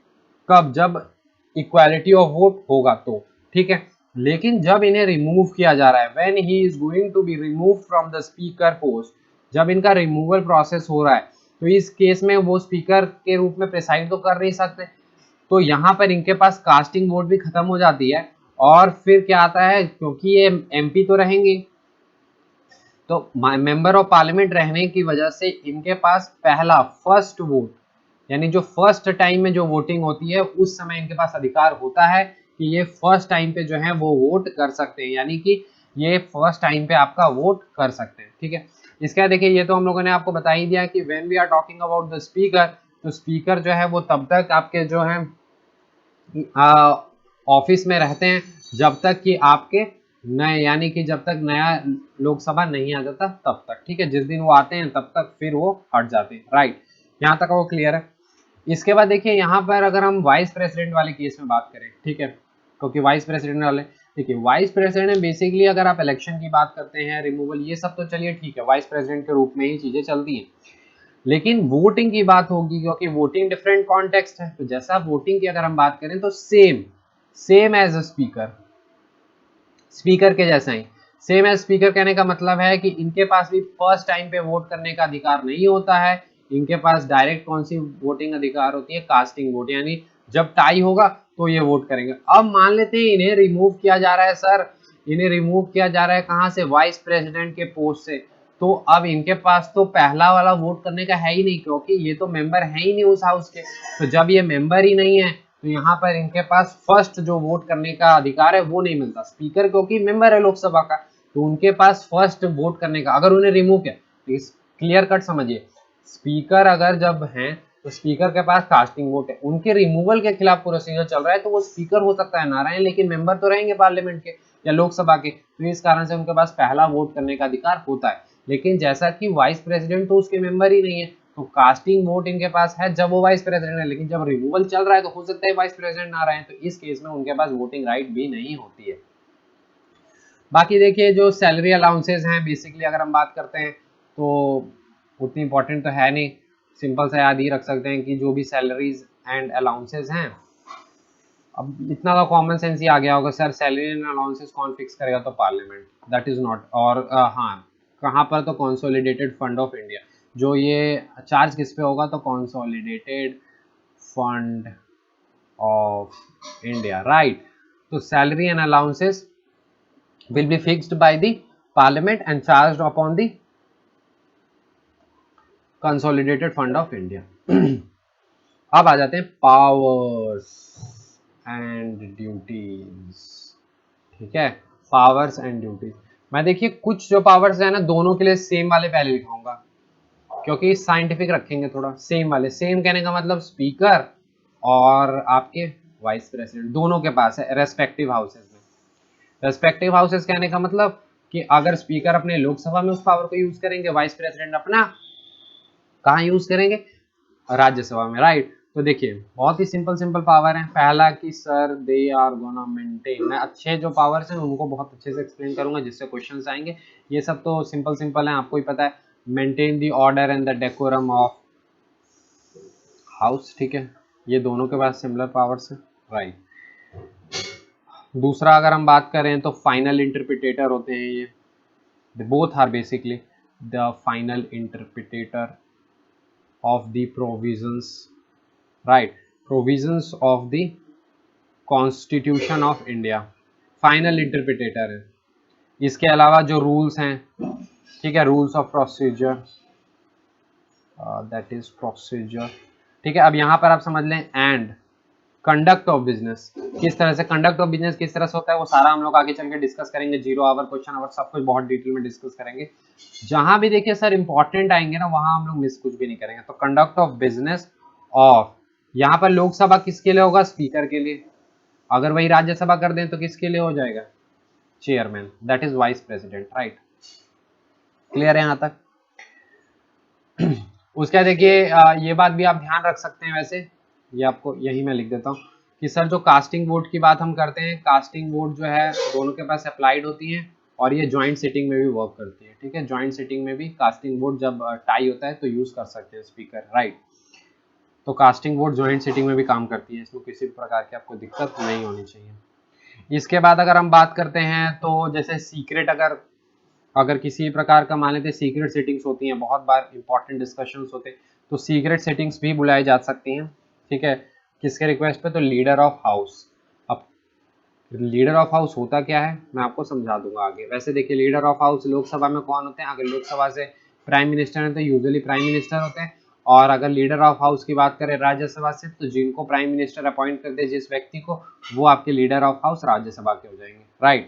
कब, जब इक्वालिटी ऑफ वोट होगा तो, ठीक है। लेकिन जब इन्हें रिमूव किया जा रहा है, when he is going to be remove from the speaker post, जब इनका रिमूवल प्रोसेस हो रहा है, तो इस केस में वो स्पीकर के रूप में प्रिसाइड तो कर नहीं सकते, तो यहाँ पर इनके पास कास्टिंग वोट भी खत्म हो जाती है। और फिर क्या आता है, क्योंकि ये एमपी तो रहेंगे, तो मेंबर ऑफ पार्लियामेंट रहने की वजह से इनके पास पहला फर्स्ट वोट, यानी जो फर्स्ट टाइम में जो वोटिंग होती है उस समय इनके पास अधिकार होता है कि ये फर्स्ट टाइम पे जो है वो वोट कर सकते हैं, यानी कि ये फर्स्ट टाइम पे आपका वोट कर सकते हैं, ठीक है। इसके बाद देखिए ये तो हम लोगों ने आपको बता ही दिया कि when we are talking about the speaker, तो स्पीकर जो है वो तब तक आपके जो है ऑफिस में रहते हैं जब तक कि आपके नए, यानी कि जब तक नया लोकसभा नहीं आ जाता तब तक, ठीक है। जिस दिन वो आते हैं तब तक फिर वो हट जाते हैं, राइट। यहाँ तक वो क्लियर है। इसके बाद देखिए यहाँ पर अगर हम वाइस प्रेसिडेंट वाले केस में बात करें, ठीक है, क्योंकि वाइस प्रेसिडेंट वाले, देखिए वाइस प्रेसिडेंट में बेसिकली अगर आप इलेक्शन की बात करते हैं, रिमूवल, ये सब तो चलिए ठीक है, वाइस प्रेसिडेंट के रूप में ही चीजें चलती हैं। लेकिन वोटिंग की बात होगी, क्योंकि वोटिंग डिफरेंट कॉन्टेक्स्ट है, तो जैसा वोटिंग की अगर हम बात करें तो same as a speaker, speaker के जैसा ही सेम एज स्पीकर कहने का मतलब है कि इनके पास भी फर्स्ट टाइम पे वोट करने का अधिकार नहीं होता है, इनके पास डायरेक्ट कौन सी वोटिंग अधिकार होती है, कास्टिंग वोट, यानी जब टाई होगा तो ये वोट करेंगे। अब मान लेते हैं इन्हें रिमूव किया जा रहा है सर, इन्हें रिमूव किया जा रहा है कहां से, वाइस प्रेसिडेंट के पोस्ट से, तो अब इनके पास तो पहला वाला वोट करने का है ही नहीं, क्योंकि ये तो मेंबर है ही नहीं उस हाउस के। तो जब ये मेंबर ही नहीं है तो यहाँ पर इनके पास फर्स्ट जो वोट करने का अधिकार है वो नहीं मिलता। स्पीकर क्योंकि मेंबर है लोकसभा का, तो उनके पास फर्स्ट वोट करने का, अगर उन्हें रिमूव किया, क्लियर कट समझिए, स्पीकर अगर जब हैं तो स्पीकर के पास कास्टिंग वोट है, उनके रिमूवल के खिलाफ प्रोसीजर चल रहा है, तो वो स्पीकर हो सकता है ना रहें, लेकिन मेंबर तो रहेंगे पार्लियामेंट के या लोकसभा के, तो इस कारण से उनके पास पहला वोट करने का अधिकार होता है। लेकिन जैसा कि वाइस प्रेसिडेंट तो उसके मेंबर ही नहीं है, तो कास्टिंग वोट इनके पास है जब वो वाइस प्रेसिडेंट है, लेकिन जब रिमूवल चल रहा है तो हो सकता है वाइस प्रेसिडेंट ना रहे, तो इस केस में उनके पास वोटिंग राइट भी नहीं होती है। बाकी देखिए जो सैलरी अलाउंसेस हैं, बेसिकली अगर हम बात करते हैं तो उतनी इंपॉर्टेंट तो है नहीं, सिंपल सा याद ही रख सकते हैं कि जो भी सैलरीज एंड अलाउंसेस हैं, अब इतना तो कॉमन सेंस ही आ गया होगा सर, सैलरी एंड अलाउंसेस कौन फिक्स करेगा, तो पार्लियामेंट, दैट इज नॉट, और हाँ कहाँ पर, तो कंसोलिडेटेड फंड ऑफ इंडिया, जो ये चार्ज किस पे होगा, तो consolidated fund of India, right. तो salary and allowances will be fixed by the parliament and charged upon the consolidated fund of India। अब आ जाते हैं पावर्स एंड ड्यूटीज, ठीक है, पावर्स एंड ड्यूटीज। मैं देखिए कुछ जो पावर्स है ना दोनों के लिए सेम वाले पहले लिखाऊंगा, क्योंकि साइंटिफिक रखेंगे थोड़ा, सेम वाले, सेम कहने का मतलब स्पीकर और आपके वाइस प्रेसिडेंट दोनों के पास है रेस्पेक्टिव हाउसेस में। रेस्पेक्टिव हाउसेस कहने का मतलब कि अगर स्पीकर अपने लोकसभा में उस पावर को यूज करेंगे, वाइस प्रेसिडेंट अपना कहाँ यूज करेंगे, राज्यसभा में, राइट। तो देखिए बहुत ही सिंपल सिंपल पावर है। पहला कि sir they are gonna maintain, मैं अच्छे जो पावर्स हैं उनको बहुत अच्छे से एक्सप्लेन करूंगा जिससे क्वेश्चंस आएंगे, ये सब तो सिंपल सिंपल है, आपको ही पता है। Maintain the order and the decorum of house, ठीक है, ये दोनों के पास सिमिलर पावर्स है, राइट। दूसरा अगर हम बात करें तो फाइनल इंटरप्रिटेटर होते हैं ये, both are basically the final interpreter of the provisions, right, provisions of the constitution of India, final interpreter है। इसके अलावा जो रूल्स हैं, ठीक है, rules of procedure, that is procedure, ठीक है। अब यहाँ पर आप समझ लें एंड कंडक्ट ऑफ बिजनेस, किस तरह से कंडक्ट ऑफ बिजनेस किस तरह से होता है वो सारा हम लोग आगे चल के डिस्कस करेंगे, जीरो आवर क्वेश्चन आवर सब कुछ बहुत डिटेल में डिस्कस करेंगे। जहां भी देखिए सर इंपॉर्टेंट आएंगे ना वहां हम लोग मिस कुछ भी नहीं करेंगे। तो कंडक्ट ऑफ बिजनेस ऑफ, यहाँ पर लोकसभा किसके लिए होगा, स्पीकर के लिए, अगर वही राज्यसभा कर दें तो किसके लिए हो जाएगा, chairman, that is vice president, right. Clear है यहाँ तक। उसके बाद देखिए ये बात भी आप ध्यान रख सकते हैं, वैसे ये आपको यही मैं लिख देता हूँ कि सर जो कास्टिंग वोट की बात हम करते हैं, कास्टिंग वोट जो है दोनों के पास अप्लाइड होती है और ये ज्वाइंट सिटिंग में भी वर्क करती है, ठीक है। ज्वाइंट सिटिंग में भी कास्टिंग वोट जब टाई होता है तो यूज कर सकते हैं स्पीकर, राइट। तो कास्टिंग वोट ज्वाइंट सिटिंग में भी काम करती है, इसमें किसी प्रकार की आपको दिक्कत नहीं होनी चाहिए। इसके बाद अगर हम बात करते हैं तो जैसे सीक्रेट, अगर किसी प्रकार का मान लेते हैं सीक्रेट सेटिंग्स होती हैं, बहुत बार इंपॉर्टेंट डिस्कशंस होते हैं, तो सीक्रेट सेटिंग्स भी बुलाई जा सकती हैं, ठीक है, किसके रिक्वेस्ट पे, तो लीडर ऑफ हाउस। अब लीडर ऑफ हाउस होता क्या है मैं आपको समझा दूंगा आगे। वैसे देखिए लीडर ऑफ हाउस लोकसभा में कौन होते हैं, अगर लोकसभा से प्राइम मिनिस्टर है तो यूजुअली प्राइम मिनिस्टर होते हैं, और अगर लीडर ऑफ हाउस की बात करें राज्यसभा से तो जिनको प्राइम मिनिस्टर अपॉइंट करते हैं जिस व्यक्ति को, वो आपके लीडर ऑफ हाउस राज्यसभा के हो जाएंगे, राइट।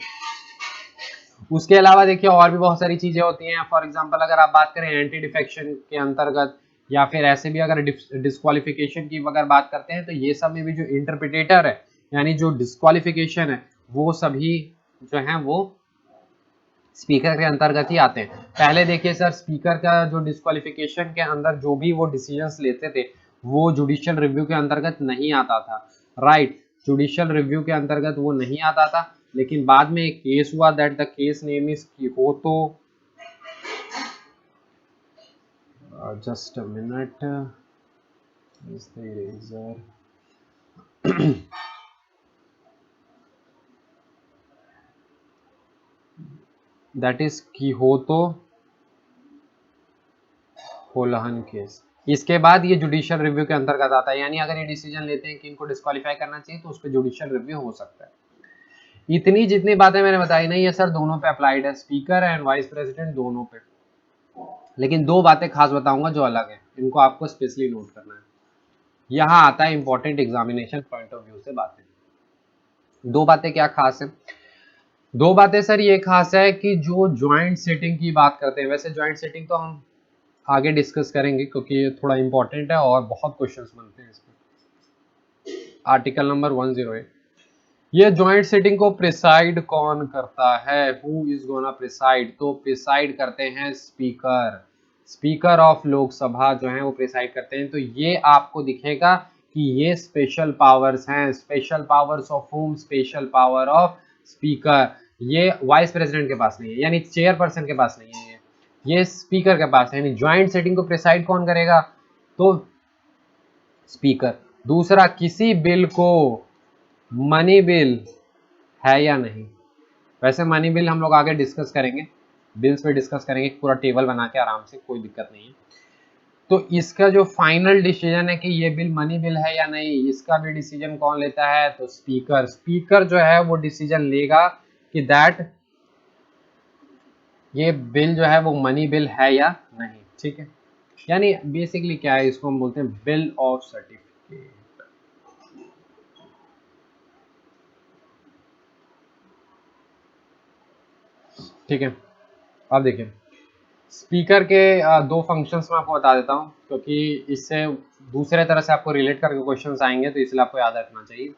उसके अलावा देखिए और भी बहुत सारी चीजें होती हैं, फॉर एग्जांपल अगर आप बात करें एंटी डिफेक्शन के अंतर्गत, या फिर ऐसे भी अगर डिस्क्वालिफिकेशन की अगर बात करते हैं तो ये सब में भी जो इंटरप्रिटेटर है यानी जो डिस्क्वालिफिकेशन है वो सभी जो है वो स्पीकर के अंतर्गत ही आते हैं। पहले देखिए सर स्पीकर का जो डिस्क्वालिफिकेशन के अंदर जो भी वो डिसीजंस लेते थे वो जुडिशियल रिव्यू के अंतर्गत नहीं आता था, राइट, जुडिशियल रिव्यू के अंतर्गत वो नहीं आता था। लेकिन बाद में एक केस हुआ, that the case name is Kihoto, just a minute, is the eraser, that is Kihoto Hollohan case. इसके बाद ये जुडिशियल रिव्यू के अंतर्गत आता है, यानी अगर ये डिसीजन लेते हैं कि इनको डिस्क्वालीफाई करना चाहिए तो उस पर जुडिशियल रिव्यू हो सकता है। इतनी जितनी बातें मैंने बताई नहीं है सर दोनों पे अप्लाइड है, स्पीकर एंड वाइस प्रेसिडेंट दोनों पे, लेकिन दो बातें खास बताऊंगा जो अलग है, इनको आपको स्पेशली नोट करना है। यहाँ आता है important examination point of view से बातें। दो बातें क्या खास है? दो बातें सर ये खास है कि जो ज्वाइंट सेटिंग की बात करते हैं, वैसे ज्वाइंट सेटिंग तो हम आगे डिस्कस करेंगे क्योंकि ये थोड़ा इंपॉर्टेंट है और बहुत क्वेश्चंस बनते हैं इसमें। आर्टिकल नंबर 108, ये ज्वाइंट सेटिंग को प्रिसाइड कौन करता है? Who is gonna preside? तो प्रिसाइड करते हैं स्पीकर, स्पीकर ऑफ लोकसभा जो है वो प्रिसाइड करते हैं। तो ये आपको दिखेगा कि ये स्पेशल पावर्स हैं, special powers of home, special power of speaker. ये वाइस प्रेसिडेंट के पास नहीं है, यानी चेयरपर्सन के पास नहीं है, ये स्पीकर के पास है। यानी ज्वाइंट सेटिंग को प्रिसाइड कौन करेगा? तो स्पीकर। दूसरा, किसी बिल को मनी बिल है या नहीं? वैसे मनी बिल हम लोग आगे डिस्कस करेंगे, बिल्स पे डिस्कस करेंगे, पूरा टेबल बना के आराम से, कोई दिक्कत नहीं है। तो इसका जो फाइनल डिसीजन है कि ये बिल मनी बिल है या नहीं, इसका भी डिसीजन कौन लेता है? तो स्पीकर। स्पीकर जो है वो डिसीजन लेगा कि दैट ये बिल जो है वो मनी बिल है या नहीं, ठीक है। यानी बेसिकली क्या है, इसको हम बोलते हैं बिल ऑफ सर्टिफिकेट, ठीक है। अब देखिए स्पीकर के दो फंक्शंस मैं आपको बता देता हूँ क्योंकि इससे दूसरे तरह से आपको रिलेट करके क्वेश्चंस आएंगे, तो इसलिए आपको याद रखना चाहिए।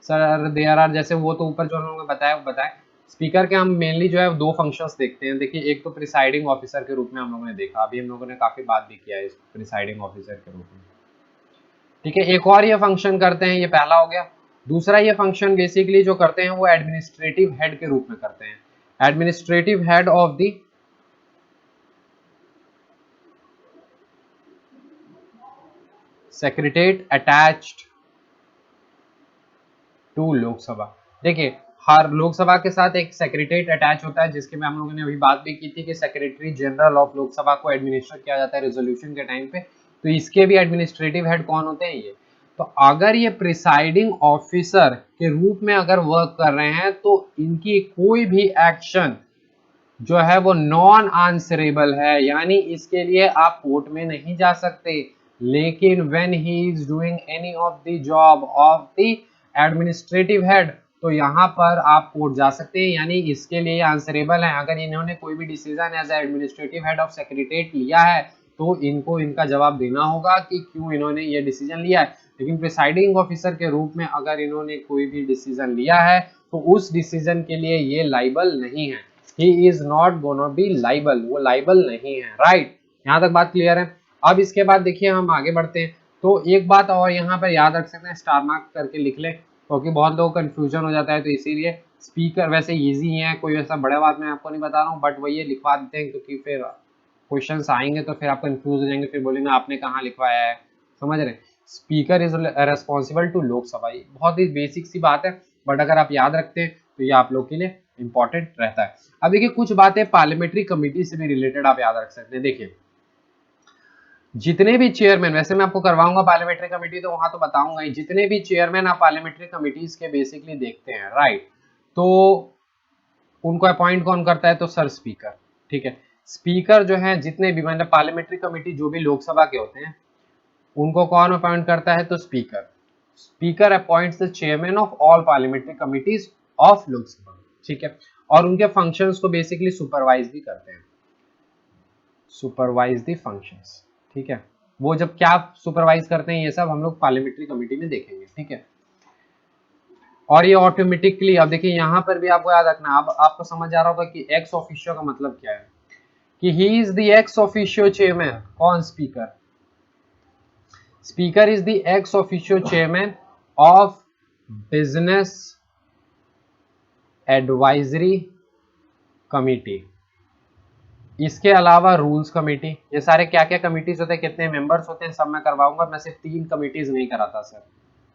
सर देयर आर, जैसे वो तो ऊपर जो हम लोगों ने बताया वो बताया। स्पीकर के हम मेनली जो है दो फंक्शंस देखते हैं। देखिए एक तो प्रिसाइडिंग ऑफिसर के रूप में हम लोगों ने देखा, अभी हम लोगों ने काफी बात भी किया है इस प्रिसाइडिंग ऑफिसर के रूप में, ठीक है। एक और ये फंक्शन करते हैं, ये पहला हो गया। दूसरा ये फंक्शन बेसिकली जो करते हैं वो एडमिनिस्ट्रेटिव हेड के रूप में करते हैं, administrative head of the secretariat attached to Lok Sabha. देखिए हर लोकसभा के साथ एक सेक्रेटेरिएट अटैच होता है, जिसके में हम लोगों ने अभी बात भी की थी कि सेक्रेटरी जनरल ऑफ लोकसभा को एडमिनिस्टर किया जाता है रेजोल्यूशन के टाइम पे। तो इसके भी एडमिनिस्ट्रेटिव हेड कौन होते हैं? ये। तो अगर ये प्रिसाइडिंग ऑफिसर के रूप में अगर वर्क कर रहे हैं तो इनकी कोई भी एक्शन जो है वो नॉन आंसरेबल है, यानी इसके लिए आप कोर्ट में नहीं जा सकते। लेकिन when he is doing any of the job of the administrative head, तो यहाँ पर आप कोर्ट जा सकते हैं, यानी इसके लिए आंसरेबल है। अगर इन्होंने कोई भी decision as administrative head of secretariat लिया है तो इनको इनका जवाब देना होगा कि क्यों इन्होंने ये डिसीजन लिया है। लेकिन प्रिसाइडिंग ऑफिसर के रूप में अगर इन्होंने कोई भी डिसीजन लिया है तो उस डिसीजन के लिए ये लाइबल नहीं है, he is not gonna be liable, वो लाइबल नहीं है, राइट। यहाँ तक बात क्लियर है। अब इसके बाद देखिए हम आगे बढ़ते हैं। तो एक बात और यहाँ पर याद रख सकते हैं, स्टार मार्क करके लिख ले क्योंकि बहुत लोगों को कंफ्यूजन हो जाता है, तो इसीलिए स्पीकर वैसे इजी है, कोई ऐसा बड़ा बात मैं आपको नहीं बता रहा हूँ, बट वही ये लिखवा देते हैं क्योंकि फिर क्वेश्चंस आएंगे तो फिर आप कंफ्यूज हो जाएंगे, फिर बोलेंगे आपने कहाँ लिखवाया है, समझ रहे। Speaker is responsible to Lok Sabha, बहुत ही बेसिक सी बात है, बट अगर आप याद रखते हैं तो ये आप लोग के लिए इंपॉर्टेंट रहता है। अब देखिए कुछ बातें पार्लियामेंट्री कमेटी से भी रिलेटेड आप याद रख सकते हैं। देखिए जितने भी चेयरमैन, वैसे मैं आपको करवाऊंगा पार्लियामेंट्री कमेटी तो वहां तो बताऊंगा ही, जितने भी चेयरमैन आप पार्लियामेंट्री कमेटीज के बेसिकली देखते हैं, राइट, तो उनको अपॉइंट कौन करता है? तो सर स्पीकर, ठीक है। स्पीकर जो है जितने भी मतलब पार्लियामेंट्री कमेटी जो भी लोकसभा के होते हैं उनको कौन अपॉइंट करता है? तो speaker. Speaker appoints the chairman of all parliamentary committees of Lok Sabha, ठीक है। और उनके फंक्शंस को बेसिकली सुपरवाइज भी करते हैं, सुपरवाइज द फंक्शंस, ठीक है। वो जब क्या सुपरवाइज करते हैं ये सब हम लोग पार्लियामेंट्री कमेटी में देखेंगे, ठीक है। और ये ऑटोमेटिकली, अब देखिए यहाँ पर भी आपको याद रखना, अब आपको समझ आ रहा होगा कि एक्स ऑफिशियो का मतलब क्या है, कि he is the ex officio chairman, कौन? Speaker. Speaker is the ex officio chairman of business advisory committee. इसके अलावा रूल्स कमेटी, ये सारे क्या क्या कमिटीज होते हैं, कितने मेंबर्स होते हैं, सब मैं करवाऊंगा। मैं सिर्फ 3 कमिटीज नहीं कराता सर,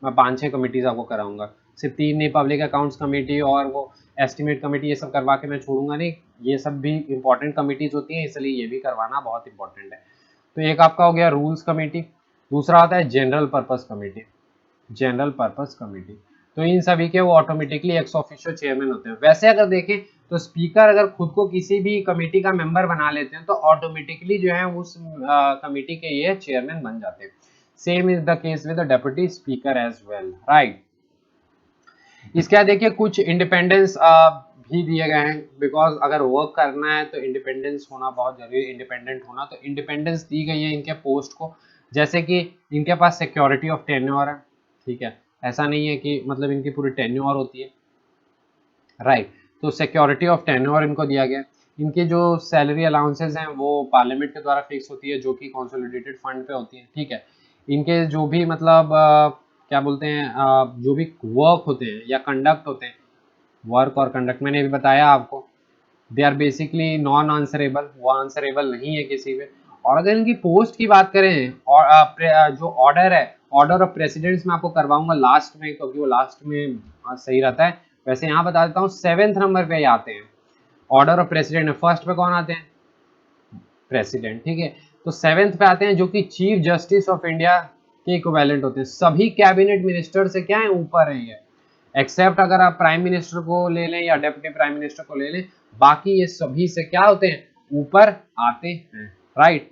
मैं 5-6 कमिटीज आपको कराऊंगा, सिर्फ 3 नहीं, पब्लिक अकाउंट्स कमेटी और वो एस्टिमेट कमेटी, ये सब करवा के मैं छोड़ूंगा नहीं, ये सब भी इंपॉर्टेंट कमिटीज होती हैं, इसलिए ये भी करवाना बहुत इंपॉर्टेंट है। तो एक आपका हो गया रूल्स कमेटी, दूसरा होता है general purpose committee, general purpose committee. तो इन सभी के वो ऑटोमेटिकली एक्स ऑफिशियो चेयरमैन होते हैं। वैसे अगर देखें तो स्पीकर अगर खुद को किसी भी कमेटी का मेंबर बना लेते हैं तो ऑटोमेटिकली जो है उस कमेटी के ये चेयरमैन बन जाते हैं। Same is the case with the deputy speaker as well, right. इसके बाद देखिए कुछ इंडिपेंडेंस भी दिए गए हैं, बिकॉज अगर वर्क करना है तो इंडिपेंडेंस होना बहुत जरूरी है, इंडिपेंडेंट होना। तो इंडिपेंडेंस दी गई है इनके पोस्ट को, जैसे कि इनके पास सिक्योरिटी ऑफ टेन्योर है, ठीक है, ऐसा नहीं है कि मतलब इनकी पूरी टेन्योर होती है, राइट। तो सिक्योरिटी ऑफ टेन्योर इनको दिया गया। इनके जो सैलरी अलाउंसेस हैं वो पार्लियामेंट के द्वारा फिक्स होती है, जो कि कंसोलिडेटेड फंड पे होती है, ठीक है। इनके जो भी मतलब क्या बोलते हैं जो भी वर्क होते हैं या कंडक्ट होते हैं, वर्क और कंडक्ट मैंने भी बताया आपको, they are basically non answerable, वो आंसरेबल नहीं है किसी पे। और अगर इनकी पोस्ट की बात करें और जो ऑर्डर है, ऑर्डर ऑफ प्रेसिडेंट्स मैं आपको करवाऊंगा लास्ट में, क्योंकि वो लास्ट में सही रहता है। वैसे यहाँ बता देता हूँ 7th नंबर पे आते हैं ऑर्डर ऑफ प्रेसिडेंट, फर्स्ट पे कौन आते हैं, प्रेसिडेंट, ठीक है। तो 7th पे आते हैं जो कि चीफ जस्टिस ऑफ इंडिया के इक्विवेलेंट होते हैं। सभी कैबिनेट मिनिस्टर से क्या है, ऊपर है ये, एक्सेप्ट अगर आप प्राइम मिनिस्टर को ले लें या डेप्यूटी प्राइम मिनिस्टर को ले लें, बाकी ये सभी से क्या होते हैं, ऊपर आते हैं, राइट।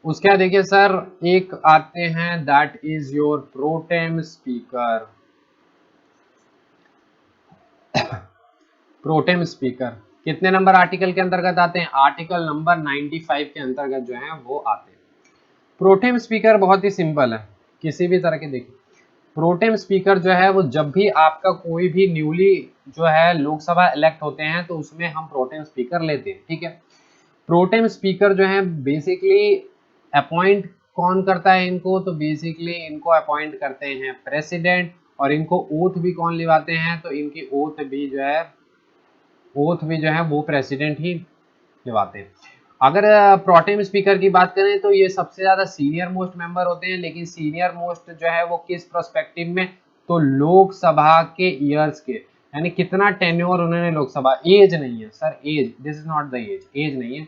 उसके बाद देखिए सर एक आते हैं that is your pro tem speaker, pro tem speaker कितने नंबर आर्टिकल के अंतर्गत आते हैं, आर्टिकल नंबर 95 के अंतर्गत जो है वो आते हैं। प्रोटेम स्पीकर बहुत ही सिंपल है, किसी भी तरह के देखिए प्रोटेम स्पीकर जो है वो जब भी आपका कोई भी न्यूली जो है लोकसभा इलेक्ट होते हैं तो उसमें हम प्रोटेम स्पीकर लेते हैं, ठीक है। प्रोटेम स्पीकर जो है बेसिकली अपॉइंट कौन करता है इनको, तो बेसिकली इनको अपॉइंट करते हैं प्रेसिडेंट, और इनको ओथ भी कौन लिवाते हैं, तो इनकी ओथ भी जो है वो प्रेसिडेंट ही लिवाते हैं। अगर प्रोटेम स्पीकर की बात करें तो ये सबसे ज्यादा सीनियर मोस्ट मेंबर होते हैं, लेकिन सीनियर मोस्ट जो है वो किस प्रोस्पेक्टिव में, तो लोकसभा के ईयर्स के, यानी कितना टेन्योर उन्होंने लोकसभा, एज नहीं है sir, age this is not the age, age नहीं है,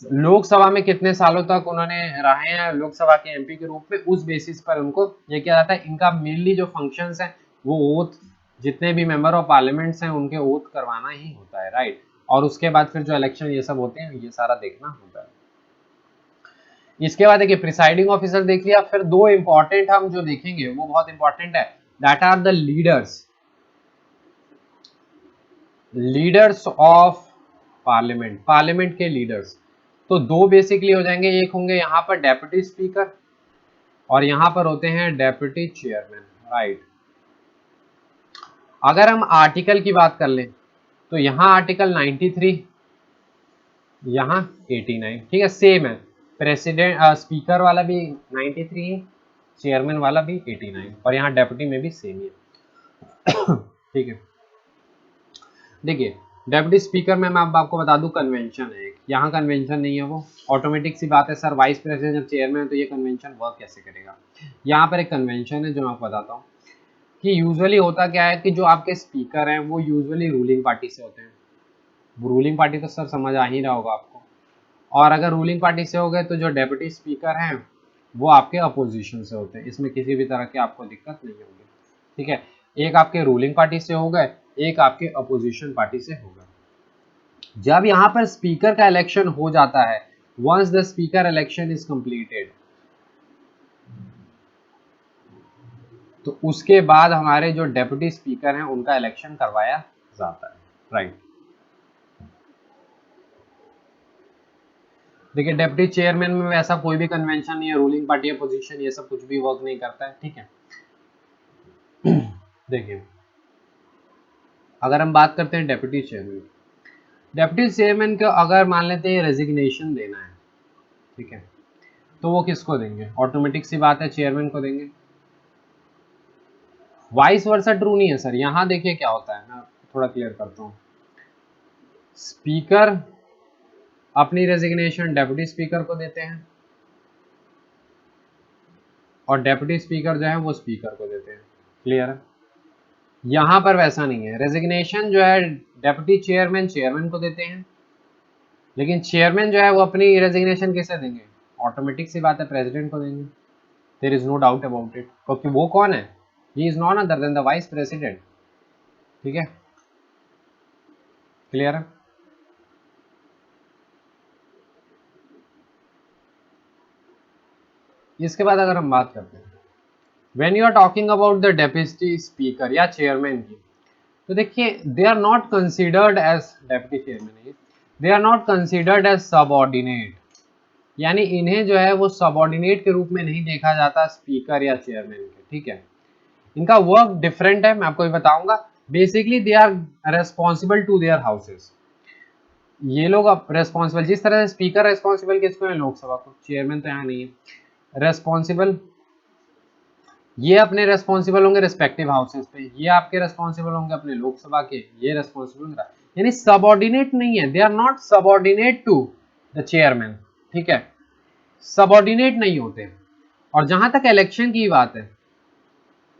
लोकसभा में कितने सालों तक उन्होंने रहे हैं लोकसभा के एमपी के रूप में, उस बेसिस पर उनको ये किया जाता है। इनका मेनली जो फंक्शंस है वो ओथ, जितने भी मेंबर ऑफ पार्लियामेंट्स हैं उनके ओथ करवाना ही होता है, राइट। और उसके बाद फिर जो इलेक्शन ये सब होते हैं ये सारा देखना होता है। इसके बाद देखिए प्रिसाइडिंग ऑफिसर देख लिया, फिर दो इंपॉर्टेंट हम जो देखेंगे वो बहुत इंपॉर्टेंट है, that are the leaders, leaders of parliament, parliament के लीडर्स। तो दो बेसिकली हो जाएंगे, एक होंगे यहाँ पर डेप्यूटी स्पीकर और यहाँ पर होते हैं डेप्यूटी चेयरमैन, राइट। अगर हम आर्टिकल की बात कर लें तो यहाँ आर्टिकल 93, यहाँ 89, ठीक है, सेम है, प्रेसिडेंट स्पीकर वाला भी 93 है, चेयरमैन वाला भी 89, और यहाँ डेप्यूटी में भी सेम ही है ठीक है। देखिए डेप्यूटी स्पीकर में मैं आपको बता दूं कन्वेंशन है, यहाँ कन्वेंशन नहीं है, वो ऑटोमेटिक सी बात है सर, वाइस प्रेसिडेंट जब चेयरमैन है तो ये कन्वेंशन वर्क कैसे करेगा। यहाँ पर एक कन्वेंशन है जो मैं आपको बताता हूँ कि यूजुअली होता क्या है कि जो आपके स्पीकर हैं वो यूजुअली रूलिंग पार्टी से होते हैं, रूलिंग पार्टी तो सर समझ आ ही रहा होगा आपको, और अगर रूलिंग पार्टी से हो गए तो जो डेप्यूटी स्पीकर हैं वो आपके अपोजिशन से होते हैं, इसमें किसी भी तरह की आपको दिक्कत नहीं होगी, ठीक है। एक आपके रूलिंग पार्टी से हो गए, एक आपके अपोजिशन पार्टी से होगा। जब यहाँ पर स्पीकर का इलेक्शन हो जाता है, once the speaker election is completed, तो उसके बाद हमारे जो डेप्यूटी स्पीकर हैं उनका इलेक्शन करवाया जाता है, राइट। देखिए डेप्यूटी चेयरमैन में वैसा कोई भी कन्वेंशन नहीं है, रूलिंग पार्टी अपोजिशन ये सब कुछ भी वर्क नहीं करता है, ठीक है। देखिए अगर हम बात करते हैं डेप्यूटी चेयरमैन, डेप्यूटी चेयरमैन को अगर मान लेते हैं रेजिग्नेशन देना है, ठीक है, तो वो किसको देंगे, ऑटोमेटिक सी बात है चेयरमैन को देंगे। वाइस वर्सा ट्रू नहीं है सर, यहां देखिए क्या होता है, मैं थोड़ा क्लियर करता हूं। स्पीकर अपनी रेजिग्नेशन डेप्यूटी स्पीकर को देते हैं और डेप्यूटी स्पीकर जो है वो स्पीकर को देते हैं, क्लियर है। यहाँ पर वैसा नहीं है। रेजिग्नेशन जो है डेप्यूटी चेयरमैन चेयरमैन को देते हैं, लेकिन चेयरमैन जो है वो अपनी रेजिग्नेशन किसे देंगे? ऑटोमेटिक सी बात है, प्रेसिडेंट को देंगे। There is no doubt about it, क्योंकि वो कौन है? He is none other than the vice president. ठीक है, क्लियर है? इसके बाद अगर हम बात करते हैं, when you are talking about the deputy speaker या चेयरमैन की, तो देखिए they are not considered as deputy chairman, they are not considered as subordinate, यानी इन्हें जो है वो सबऑर्डिनेट के रूप में नहीं देखा जाता स्पीकर या चेयरमैन के। ठीक है, इनका वर्क डिफरेंट है, मैं आपको ये बताऊंगा। Basically they are responsible to their houses. ये लोग अब रेस्पॉन्सिबल, जिस तरह से स्पीकर रेस्पॉन्सिबल किसको है? लोकसभा को। चेयरमैन तो यहाँ नहीं है रेस्पॉन्सिबल, ये अपने रेस्पॉन्सिबल होंगे रिस्पेक्टिव हाउसेस पे, ये आपके रेस्पॉन्सिबल होंगे अपने लोकसभा के, ये रेस्पॉन्सिबल होंगे, यानी सबऑर्डिनेट नहीं है, they are not subordinate to the chairman. ठीक है, सबऑर्डिनेट नहीं होते। और जहां तक इलेक्शन की बात है,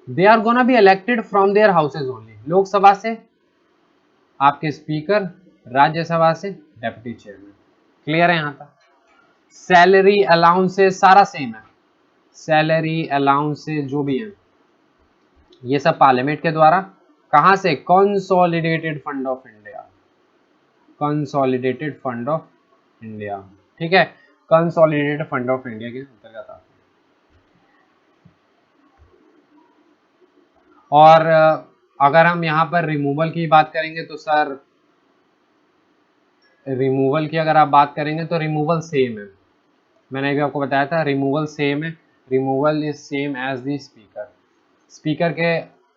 they are gonna be elected from their houses only. Lok Sabha से आपके स्पीकर, राज्यसभा से डेप्यूटी चेयरमैन। क्लियर है यहाँ तक? सैलरी अलाउंसेस सारा सेम है, सैलरी अलाउंसेस जो भी है ये सब पार्लियामेंट के द्वारा, कहां से? Consolidated fund of India, consolidated fund of India. ठीक है, कंसोलिडेटेड फंड ऑफ इंडिया के अंतर्गत आता है। और अगर हम यहाँ पर रिमूवल की बात करेंगे तो सर, रिमूवल की अगर आप बात करेंगे तो रिमूवल सेम है, मैंने भी आपको बताया था रिमूवल सेम है। Removal is same as the speaker, speaker के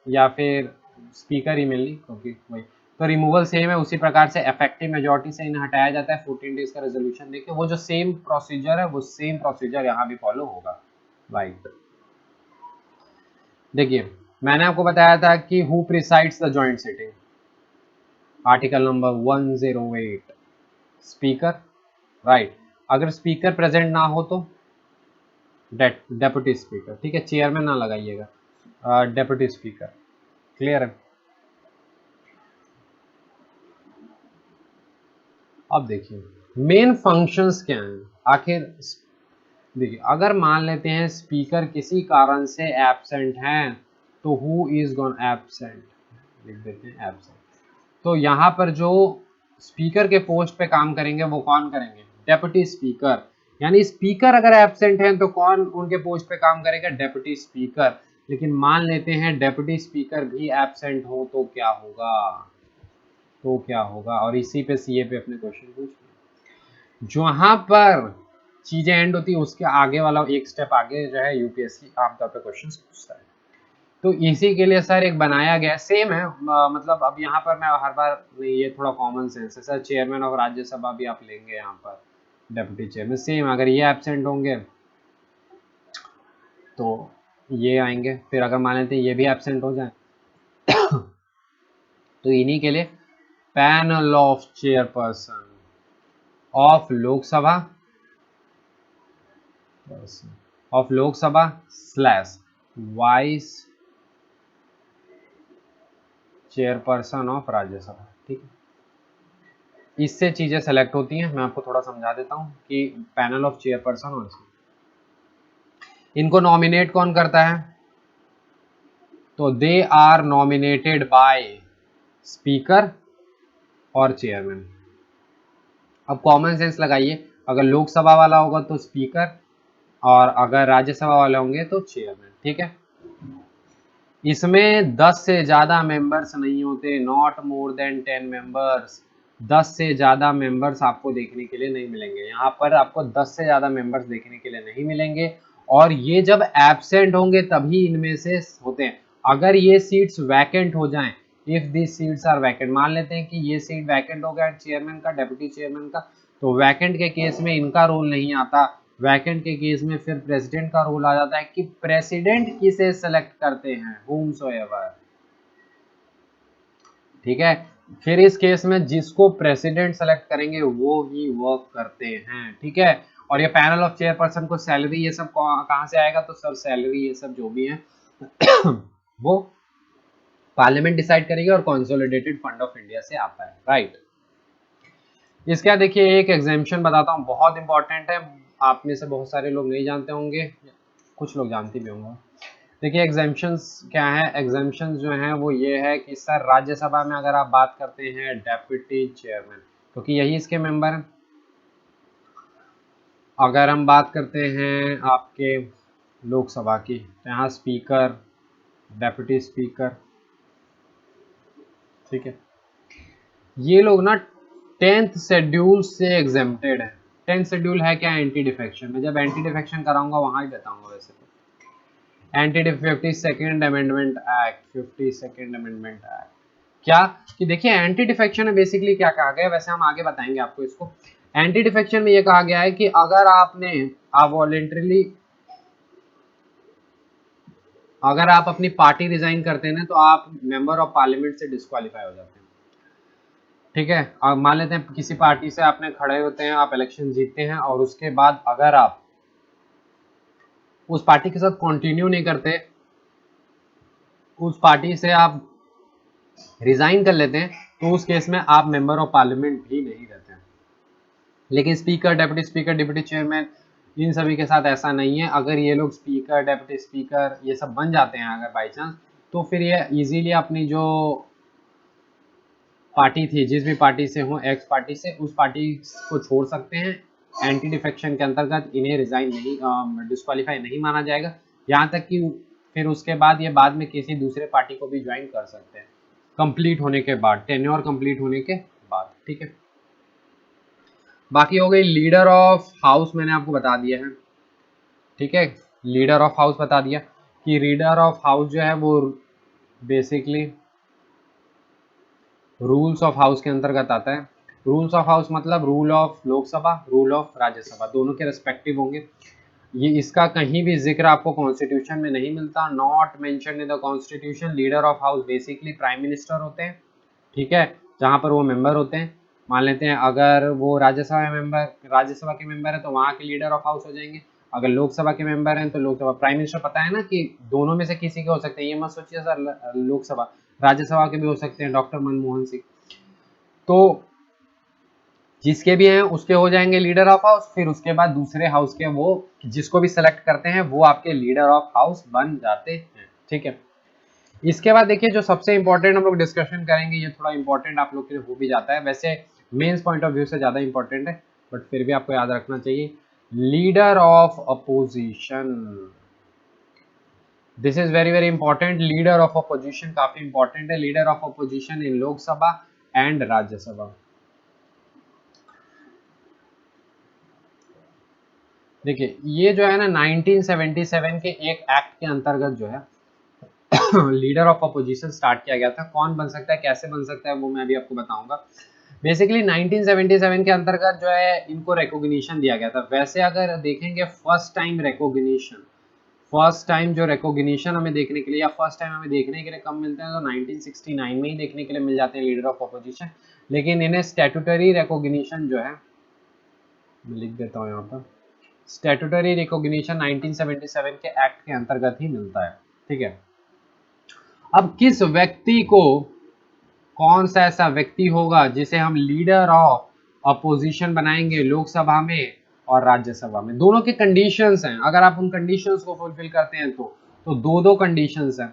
या फिर स्पीकर ही मिलनी, क्योंकि वही तो रिमूवल सेम है। उसी प्रकार से इफेक्टिव मेजॉरिटी से इन्हें हटाया जाता है 14 डेज का रेजोल्यूशन देके। वो जो सेम प्रोसीजर है वो सेम प्रोसीजर यहाँ भी फॉलो होगा। राइट, देखिए मैंने आपको बताया था कि who presides the joint sitting, article number 108, speaker. Right, अगर स्पीकर प्रेजेंट ना हो तो डेप्यूटी स्पीकर। ठीक है, चेयरमैन ना लगाइएगा, डेप्यूटी स्पीकर। क्लियर है? अब देखिए मेन फंक्शंस क्या हैं आखिर। देखिए अगर मान लेते हैं स्पीकर किसी कारण से एब्सेंट हैं, तो हु इज गॉन एब्सेंट, लिख देते हैं एब्सेंट। तो यहाँ पर जो स्पीकर के पोस्ट पे काम करेंगे वो कौन करेंगे? Deputy speaker. यानी स्पीकर अगर एब्सेंट हैं तो कौन उनके पोस्ट पे काम करेगा? Deputy speaker. लेकिन मान लेते हैं डेप्यूटी स्पीकर भी एब्सेंट हो तो क्या होगा? तो क्या होगा? और इसी पे सीए पे अपने क्वेश्चन पूछे, जहां पर चीजें एंड होती है उसके आगे वाला एक स्टेप आगे जो है यूपीएससी आमतौर पे क्वेश्चन पूछता है। तो इसी के लिए सर एक बनाया गया, सेम है मतलब अब यहाँ पर मैं हर बार नहीं, ये थोड़ा कॉमन सेंस है सर। चेयरमैन ऑफ राज्यसभा भी आप लेंगे यहाँ पर, डेप्यूटी चेयरमैन सेम, अगर ये एब्सेंट होंगे तो ये आएंगे, फिर अगर मान लेते हैं ये भी एब्सेंट हो जाए तो इन्हीं के लिए panel of chairperson of Lok Sabha, slash vice chairperson of Rajya Sabha. ठीक है, इससे चीजें सेलेक्ट होती हैं। मैं आपको थोड़ा समझा देता हूं कि पैनल ऑफ चेयरपर्सन और इनको नॉमिनेट कौन करता है? तो they are nominated by speaker और चेयरमैन। अब कॉमन सेंस लगाइए, अगर लोकसभा वाला होगा तो स्पीकर, और अगर राज्यसभा वाले होंगे तो चेयरमैन। ठीक है, इसमें 10 से ज्यादा मेंबर्स नहीं होते, नॉट मोर देन 10 मेंबर्स। 10 से ज्यादा मेंबर्स आपको देखने के लिए नहीं मिलेंगे, यहाँ पर आपको 10 से ज्यादा मेंबर्स देखने के लिए नहीं मिलेंगे। और ये जब एब्सेंट होंगे तभी इनमें से होते हैं। अगर ये सीट्स वैकेंट हो जाएं, if this seats are vacant, मान लेते हैं कि ये सीट वैकेंट हो गया चेयरमैन का, डेप्यूटी चेयरमैन का, तो वैकेंट के केस में इनका रोल नहीं आता। वैकेंट के केस में फिर प्रेसिडेंट का रोल आ जाता है कि प्रेसिडेंट किसे सेलेक्ट करते हैं, whomsoever। ठीक है, फिर इस केस में जिसको प्रेसिडेंट सेलेक्ट करेंगे वो ही वर्क करते हैं। ठीक है, और ये पैनल ऑफ चेयरपर्सन को सैलरी ये सब कहाँ से आएगा? तो सर सैलरी ये सब जो भी है वो पार्लियामेंट डिसाइड करेगी और कंसोलिडेटेड फंड ऑफ इंडिया से आता है, राइट। इसका देखिए एक एग्जाम्पशन बताता हूँ, बहुत इंपॉर्टेंट है, आप में से बहुत सारे लोग नहीं जानते होंगे, कुछ लोग जानते भी होंगे। देखिए एग्जाम्पशंस क्या है, एग्जाम्पशंस जो हैं वो ये है कि सर राज्यसभा में अगर आप बात करते हैं डेप्यूटी चेयरमैन, क्योंकि यही इसके मेंबर हैं। अगर हम बात करते हैं आपके लोकसभा की, तो यहाँ स्पीकर, डेप्यूटी स्पीकर, ठीक है, ये लोग ना 10th शेड्यूल से एग्जेम्प्टेड है। 10th शेड्यूल है क्या, एंटी डिफेक्शन में, जब एंटी डिफेक्शन कराऊंगा वहां ही बताऊंगा वैसे तो। Anti 52nd amendment act, 52nd amendment act क्या, कि देखिए एंटी डिफेक्शन में बेसिकली क्या कहा गया है, वैसे हम आगे बताएंगे आपको इसको। एंटी डिफेक्शन में ये कहा गया है कि अगर आप वॉलेंटरीली, अगर आप अपनी पार्टी रिजाइन करते हैं ना, तो आप मेंबर ऑफ पार्लियामेंट से डिस्क्वालीफाई हो जाते हैं, ठीक है। अब मान लेते हैं किसी पार्टी से आपने खड़े होते हैं, आप इलेक्शन जीतते हैं, और उसके बाद अगर आप उस पार्टी के साथ कंटिन्यू नहीं करते, उस पार्टी से आप रिजाइन कर लेते हैं, तो उस केस में आप मेंबर ऑफ पार्लियामेंट भी नहीं रहते हैं। लेकिन speaker, deputy speaker, deputy chairman, इन सभी के साथ ऐसा नहीं है। अगर ये लोग स्पीकर, डेप्यूटी स्पीकर ये सब बन जाते हैं अगर बाई चांस, तो फिर ये इजीली अपनी जो पार्टी थी, जिस भी पार्टी से हो, एक्स पार्टी से, उस पार्टी को छोड़ सकते हैं। एंटी डिफेक्शन के अंतर्गत इन्हें रिजाइन नहीं, डिस्क्वालीफाई नहीं माना जाएगा। यहाँ तक कि फिर उसके बाद ये बाद में किसी दूसरे पार्टी को भी ज्वाइन कर सकते हैं, कंप्लीट होने के बाद, टेन्योर कंप्लीट होने के बाद, ठीक है। बाकी हो गई लीडर ऑफ हाउस, मैंने आपको बता दिया है, ठीक है। लीडर ऑफ हाउस बता दिया कि लीडर ऑफ हाउस जो है वो बेसिकली रूल्स ऑफ हाउस के अंतर्गत आता है। रूल्स ऑफ हाउस मतलब rule of Lok Sabha, rule of Rajya Sabha, दोनों के रेस्पेक्टिव होंगे। ये इसका कहीं भी जिक्र आपको कॉन्स्टिट्यूशन में नहीं मिलता, not mention in the constitution. Leader of house basically prime minister होते हैं, ठीक है, जहां पर वो मेंबर होते हैं। मान लेते हैं अगर वो राज्यसभा के मेंबर है तो वहां के लीडर ऑफ हाउस हो जाएंगे। अगर लोकसभा के मेंबर हैं तो लोकसभा, प्राइम मिनिस्टर पता है ना कि दोनों में से किसी के हो सकते हैं, ये मत सोचिए सर लोकसभा, राज्यसभा के भी हो सकते हैं, डॉक्टर मनमोहन सिंह, तो जिसके भी हैं उसके हो जाएंगे लीडर ऑफ हाउस। फिर उसके बाद दूसरे हाउस के वो जिसको भी सेलेक्ट करते हैं वो आपके लीडर ऑफ हाउस बन जाते हैं, ठीक है। इसके बाद देखिए जो सबसे इंपॉर्टेंट हम लोग डिस्कशन करेंगे, ये थोड़ा इंपॉर्टेंट आप लोग के लिए हो भी जाता है, वैसे मेंस पॉइंट ऑफ व्यू से ज्यादा इंपॉर्टेंट है, बट फिर भी आपको याद रखना चाहिए। Leader of opposition, this is very very important. Leader of opposition काफी इंपॉर्टेंट है। Leader of opposition in Lok Sabha and Rajya Sabha, देखिए ये जो है ना 1977 के एक एक्ट के अंतर्गत जो है लीडर ऑफ अपोजिशन स्टार्ट किया गया था। कौन बन सकता है, कैसे बन सकता है, वो मैं अभी आपको बताऊंगा। बेसिकली 1977 के अंतर्गत जो है इनको रिकॉग्निशन दिया गया था। वैसे अगर देखेंगे first time recognition, first time जो रिकॉग्निशन हमें देखने के लिए, या फर्स्ट टाइम हमें देखने के लिए कब मिलते हैं, तो 1969 में ही देखने के लिए मिल जाते हैं लीडर ऑफ अपोजिशन। लेकिन इन्हें स्टैट्यूटरी रिकॉग्निशन जो है, मैं लिख देता हूँ यहाँ पर, स्टैट्यूटरी रिकॉग्निशन 1977 के एक्ट के अंतर्गत ही मिलता है, ठीक है। अब किस व्यक्ति को, कौन सा ऐसा व्यक्ति होगा जिसे हम लीडर ऑफ अपोजिशन बनाएंगे लोकसभा में और राज्यसभा में, दोनों के कंडीशंस हैं। अगर आप उन कंडीशंस को फुलफिल करते हैं तो दो कंडीशंस हैं,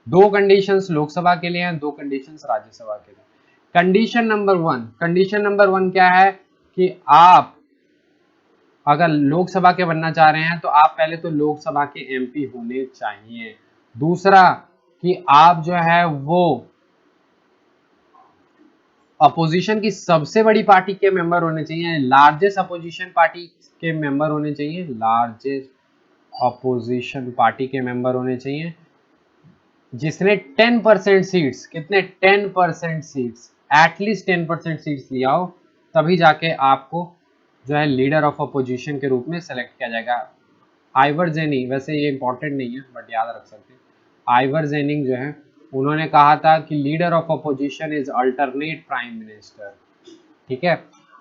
दो कंडीशंस लोकसभा के लिए हैं, दो कंडीशंस राज्यसभा के लिए। कंडीशन नंबर वन क्या है कि आप अगर लोकसभा के बनना चाह रहे हैं तो आप पहले तो लोकसभा के एमपी होने चाहिए। दूसरा कि आप जो है वो अपोजिशन की सबसे बड़ी पार्टी के मेंबर होने चाहिए, लार्जेस्ट अपोजिशन पार्टी के मेंबर होने चाहिए, लार्जेस्ट अपोजिशन पार्टी के मेंबर होने चाहिए, जिसने 10% सीट्स, कितने 10% सीट्स, एटलीस्ट 10% सीट्स लिया हो, तभी जाके आपको जो है लीडर ऑफ अपोजिशन के रूप में सेलेक्ट किया जाएगा। आइवर जेनिंग, वैसे ये इंपॉर्टेंट नहीं है बट याद रख सकते हैं, आइवर जेनिंग जो है उन्होंने कहा था कि leader of opposition is alternate prime minister, ठीक है।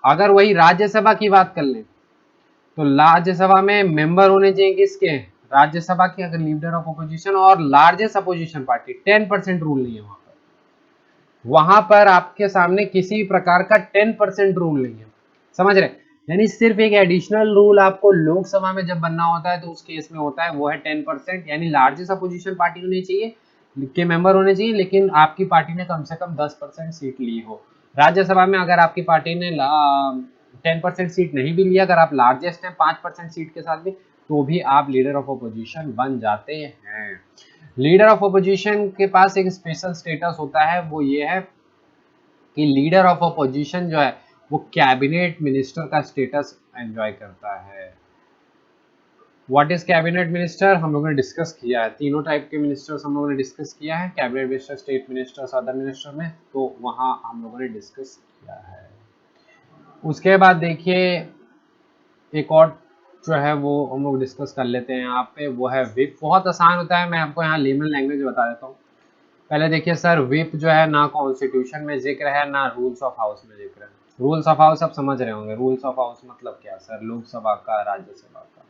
अगर वही राज्यसभा की बात कर लें तो राज्यसभा में मेंबर होने चाहिए किसके, राज्यसभा के, अगर लीडर ऑफ अपोजिशन और लार्जेस्ट अपोजिशन पार्टी, 10% रूल नहीं है वहां पर, वहां पर आपके सामने किसी प्रकार का 10% रूल नहीं है, समझ रहे? यानी सिर्फ एक एडिशनल रूल आपको लोकसभा में जब बनना होता है तो उस केस में होता है, वो है 10%, यानी लार्जेस्ट अपोजिशन पार्टी होनी चाहिए के मेंबर होने चाहिए, लेकिन आपकी पार्टी ने कम से कम 10% सीट ली हो। राज्यसभा में अगर आपकी पार्टी ने 10% सीट नहीं भी लिया, अगर आप लार्जेस्ट हैं 5% सीट के साथ भी, तो भी आप लीडर ऑफ अपोजिशन बन जाते हैं। लीडर ऑफ अपोजिशन के पास एक स्पेशल स्टेटस होता है, वो ये है कि लीडर ऑफ अपोजिशन जो है वो कैबिनेट मिनिस्टर का स्टेटस एंजॉय करता है। व्हाट इज कैबिनेट मिनिस्टर, हम लोगों ने डिस्कस किया है, तीनों टाइप के मिनिस्टर्स हम लोगों ने डिस्कस किया है, cabinet minister, state ministers, other minister में, तो वहां हम लोगों ने डिस्कस किया है। उसके बाद देखिए एक और जो है वो हम लोग डिस्कस कर लेते हैं यहाँ पे, वो है विप। बहुत आसान होता है, मैं आपको यहाँ लेमन लैंग्वेज बता देता हूँ। पहले देखिए सर, विप जो है ना कॉन्स्टिट्यूशन में जिक्र है ना रूल्स ऑफ हाउस में जिक्र है। रूल्स ऑफ हाउस आप समझ रहे होंगे, रूल्स ऑफ हाउस मतलब क्या सर, लोकसभा का, राज्यसभा का,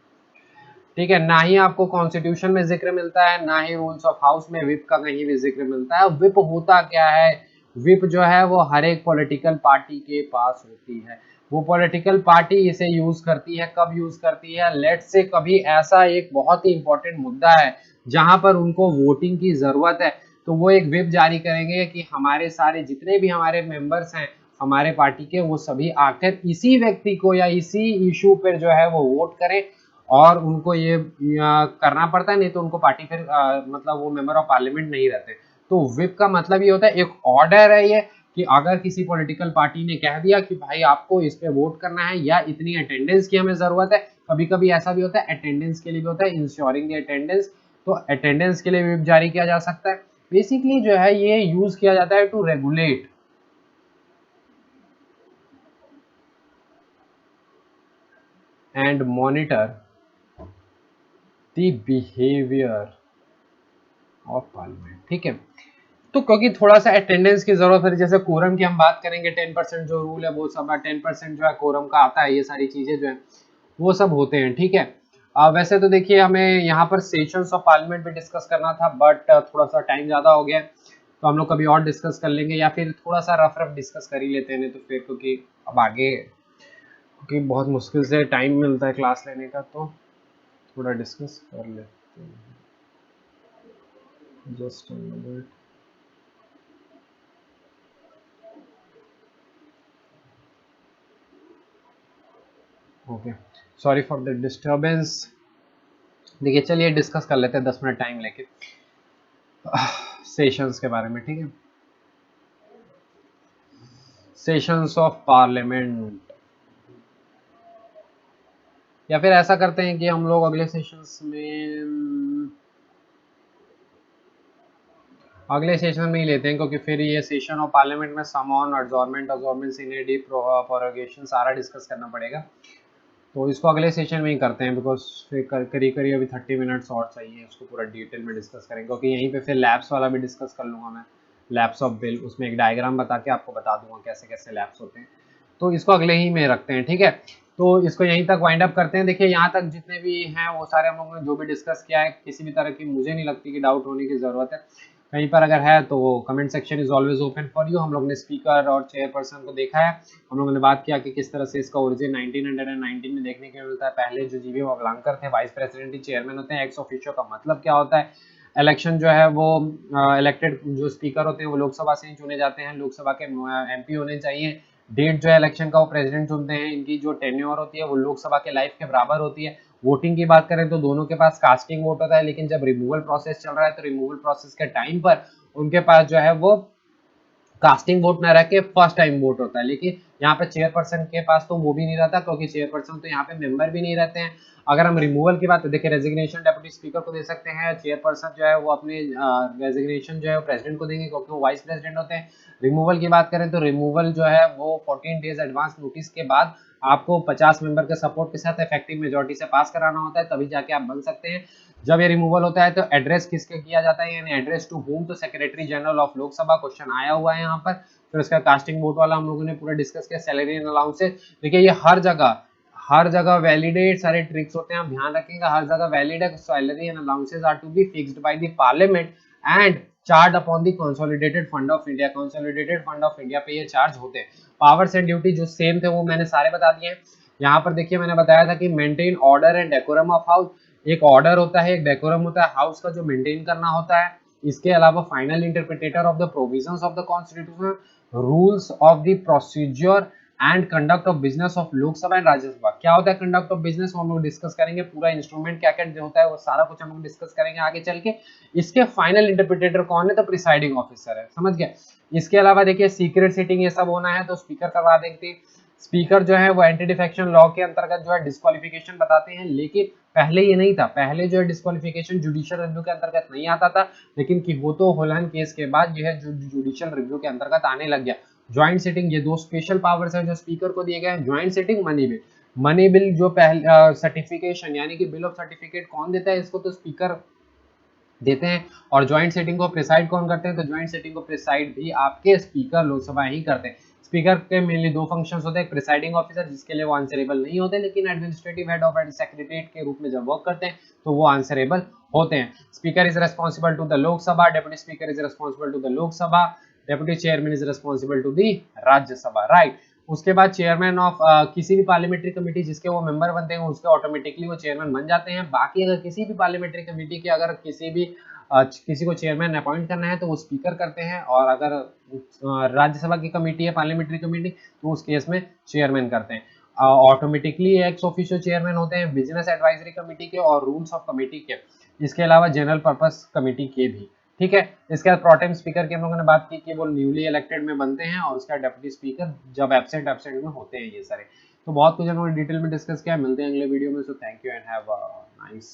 ठीक है। ना ही आपको कॉन्स्टिट्यूशन में जिक्र मिलता है, ना ही रूल्स ऑफ हाउस में विप का कहीं भी जिक्र मिलता है। विप होता क्या है, विप जो है वो हर एक पॉलिटिकल पार्टी के पास होती है। वो पॉलिटिकल पार्टी इसे यूज करती है, कब यूज करती है, लेट से कभी ऐसा एक बहुत ही इंपॉर्टेंट मुद्दा है जहां पर उनको वोटिंग की जरूरत है, तो वो एक विप जारी करेंगे कि हमारे सारे जितने भी हमारे मेंबर्स हैं हमारे पार्टी के, वो सभी आकर इसी व्यक्ति को या इसी इशू पर जो है वो वोट करें। और उनको ये करना पड़ता है, नहीं तो उनको पार्टी फिर मतलब वो मेंबर ऑफ पार्लियामेंट नहीं रहते। तो विप का मतलब ये होता है, एक ऑर्डर है ये, कि अगर किसी पॉलिटिकल पार्टी ने कह दिया कि भाई आपको इस पे वोट करना है या इतनी अटेंडेंस की हमें जरूरत है, कभी कभी ऐसा भी होता है अटेंडेंस के लिए भी होता है, इंश्योरिंग द अटेंडेंस, तो अटेंडेंस के लिए विप जारी किया जा सकता है। बेसिकली जो है ये यूज किया जाता है to regulate and monitor the behaviour of parliament, ठीक है। तो क्योंकि थोड़ा सा अटेंडेंस की जरूरत है, जैसे कोरम की हम बात करेंगे, 10% जो रूल है वो सब 10% जो है कोरम का आता है, ये सारी चीजें जो है वो सब होते हैं, ठीक है। वैसे तो देखिए हमें यहाँ पर सेशंस ऑफ पार्लियामेंट भी डिस्कस करना था, बट थोड़ा सा टाइम ज्यादा हो गया, तो हम लोग कभी और डिस्कस कर लेंगे, या फिर थोड़ा सा रफ रफ डिस्कस कर ही लेते हैं, नहीं तो फिर क्योंकि अब आगे क्योंकि बहुत मुश्किल से टाइम मिलता है क्लास लेने का, तो थोड़ा डिस्कस कर लेते हैं। Just okay, sorry for the disturbance. देखिए चलिए डिस्कस कर लेते हैं 10 मिनट टाइम लेके सेशंस के बारे में, ठीक है। सेशंस ऑफ पार्लियामेंट, या फिर ऐसा करते हैं कि हम लोग अगले सेशंस में, अगले सेशन में ही लेते हैं, क्योंकि फिर ये सेशन ऑफ पार्लियामेंट में समॉन, एडजॉर्नमेंट, अजॉर्नमेंट, सीनेडी, प्रोरोगेशन सारा डिस्कस करना पड़ेगा, तो इसको अगले सेशन में ही करते हैं, बिकॉज फिर करीब करीब अभी 30 मिनट्स और चाहिए, उसको पूरा डिटेल में डिस्कस करेंगे, क्योंकि यहीं पे फिर लैब्स वाला भी डिस्कस कर लूँगा मैं, लैब्स ऑफ बिल, उसमें एक डायग्राम बता के आपको बता दूंगा कैसे कैसे लैब्स होते हैं, तो इसको अगले ही में रखते हैं, ठीक है। तो इसको यहीं तक वाइंड अप करते हैं। देखिए यहाँ तक जितने भी हैं वो सारे हम लोगों ने जो भी डिस्कस किया है, किसी भी तरह की मुझे नहीं लगती कि डाउट होने की ज़रूरत है, कहीं पर अगर है तो comment section is always open for you. हम लोग ने स्पीकर और चेयरपर्सन को देखा है, हम लोगों ने बात किया कि किस तरह से इसका ओरिजिन 1919 में देखने को मिलता है। पहले जो जीवी वावलंकर थे वाइस प्रेसिडेंट ही चेयरमैन होते हैं। एक्स ऑफिशियो का मतलब क्या होता है, इलेक्शन जो है वो इलेक्टेड जो स्पीकर होते हैं वो लोकसभा से ही चुने जाते हैं, लोकसभा के एमपी होने चाहिए। डेट जो है इलेक्शन का वो प्रेसिडेंट चुनते हैं। इनकी जो टेन्योर होती है वो लोकसभा के लाइफ के बराबर होती है। वोटिंग की बात करें तो दोनों के पास कास्टिंग वोट होता है, लेकिन जब रिमूवल प्रोसेस चल रहा है तो रिमूवल प्रोसेस के टाइम पर उनके पास जो है वो कास्टिंग वोट ना रह के फर्स्ट टाइम वोट होता है। लेकिन यहाँ पे चेयरपर्सन के पास तो वो भी नहीं रहता, क्योंकि चेयरपर्सन तो यहाँ पे मेंबर भी नहीं रहते हैं। अगर हम रिमूवल की बात देखिए, रेजिग्नेशन डेप्यूटी स्पीकर को दे सकते हैं, चेयरपर्सन जो है वो अपने रेजिग्नेशन जो है प्रेसिडेंट को देंगे, क्योंकि वो वाइस प्रेसिडेंट होते हैं। रिमूवल की बात करें तो रिमूवल जो है वो 14 डेज एडवांस नोटिस के बाद आपको 50 मेंबर के सपोर्ट के साथ इफेक्टिव मेजोरिटी से पास कराना होता है, तभी जाके आप बन सकते हैं। जब ये रिमूवल होता है तो एड्रेस किसके किया जाता है, यानी एड्रेस टू होम, तो secretary general of Lok Sabha, question आया हुआ है यहाँ पर। फिर उसका कास्टिंग वोट वाला हम लोगों ने पूरा डिस्कस किया। सैलरी एंड अलाउंसेस, देखिए ये हर जगह वैलिडेट सारे ट्रिक्स होते हैं, आप ध्यान रखेंगे, हर जगह वैलिड है। Salary and allowances are to be fixed by the parliament and charge upon the consolidated fund of India. Consolidated fund of India पे ये चार्ज होते हैं। पावर्स एंड ड्यूटी जो सेम थे वो मैंने सारे बता दिए हैं। यहाँ पर देखिए मैंने बताया था कि maintain order and decorum of house, एक ऑर्डर होता है, एक डेकोरम होता है हाउस का जो मेंटेन करना होता है। इसके अलावा final interpreter of the provisions of the constitution, rules of the procedure and conduct of business of Lok Sabha and Rajya Sabha. क्या होता है कंडक्ट ऑफ बिजनेस, हम लोग डिस्कस करेंगे। पूरा इंस्ट्रूमेंट क्या क्या होता है वो सारा कुछ हम लोग डिस्कस करेंगे आगे चल के। इसके फाइनल इंटरप्रिटेटर कौन है, तो प्रिसाइडिंग ऑफिसर है, समझ गए। इसके अलावा देखिए सीक्रेट सीटिंग ये सब होना है तो स्पीकर करवा देंगे। स्पीकर जो है वो एंटी डिफेक्शन लॉ के अंतर्गत जो है डिस्क्वालिफिकेशन बताते हैं, लेकिन पहले ये नहीं था। पहले जो है डिस्क्वालिफिकेशन जुडिशियल रिव्यू के अंतर्गत नहीं आता था, लेकिन किहोतो होलन केस के बाद जो है जुडिशियल रिव्यू के अंतर्गत आने लग गया। ज्वाइंट सिटिंग, ये दो स्पेशल पावर्स है जो स्पीकर को दिए गए हैं। Joint sitting, money bill. Money bill जो पहले सर्टिफिकेशन यानी कि बिल ऑफ सर्टिफिकेट कौन देता है इसको, तो स्पीकर देते हैं। और ज्वाइंट सेटिंग को प्रिसाइड कौन करते हैं, तो ज्वाइंट सेटिंग को प्रिसाइड भी आपके स्पीकर लोकसभा ही करते हैं। स्पीकर के मेनली दो फंक्शंस होते हैं, प्रिसाइडिंग ऑफिसर जिसके लिए वो आंसरेबल नहीं होते, लेकिन एडमिनिस्ट्रेटिव हेड ऑफ सेक्रेटरीट के रूप में जब वर्क करते हैं तो वो आंसरेबल होते हैं। Speaker is responsible to the Lok Sabha, deputy speaker is responsible to the Lok Sabha, deputy chairman is responsible to the Rajya Sabha, right. उसके बाद चेयरमैन ऑफ किसी भी पार्लियामेंट्री कमेटी जिसके वो मेंबर बनते हैं उसके ऑटोमेटिकली वो चेयरमैन बन जाते हैं। बाकी अगर किसी भी पार्लियामेंट्री कमेटी के अगर किसी को चेयरमैन अपॉइंट करना है तो वो स्पीकर करते हैं, और अगर राज्यसभा की कमेटी है पार्लियामेंट्री कमेटी तो उस केस में चेयरमैन करते हैं। ऑटोमेटिकली एक्स ऑफिशियो चेयरमैन होते हैं बिजनेस एडवाइजरी कमेटी के और रूल्स ऑफ कमेटी के, इसके अलावा जनरल पर्पस कमेटी के भी, ठीक है। इसके बाद प्रोटेम स्पीकर की हम लोगों ने बात की कि वो न्यूली इलेक्टेड में बनते हैं, और उसका डेप्यूटी स्पीकर जब एब्सेंट में होते हैं ये सारे। तो बहुत कुछ हम लोग डिटेल में डिस्कस किया, मिलते हैं अगले वीडियो में। So thank you and have a nice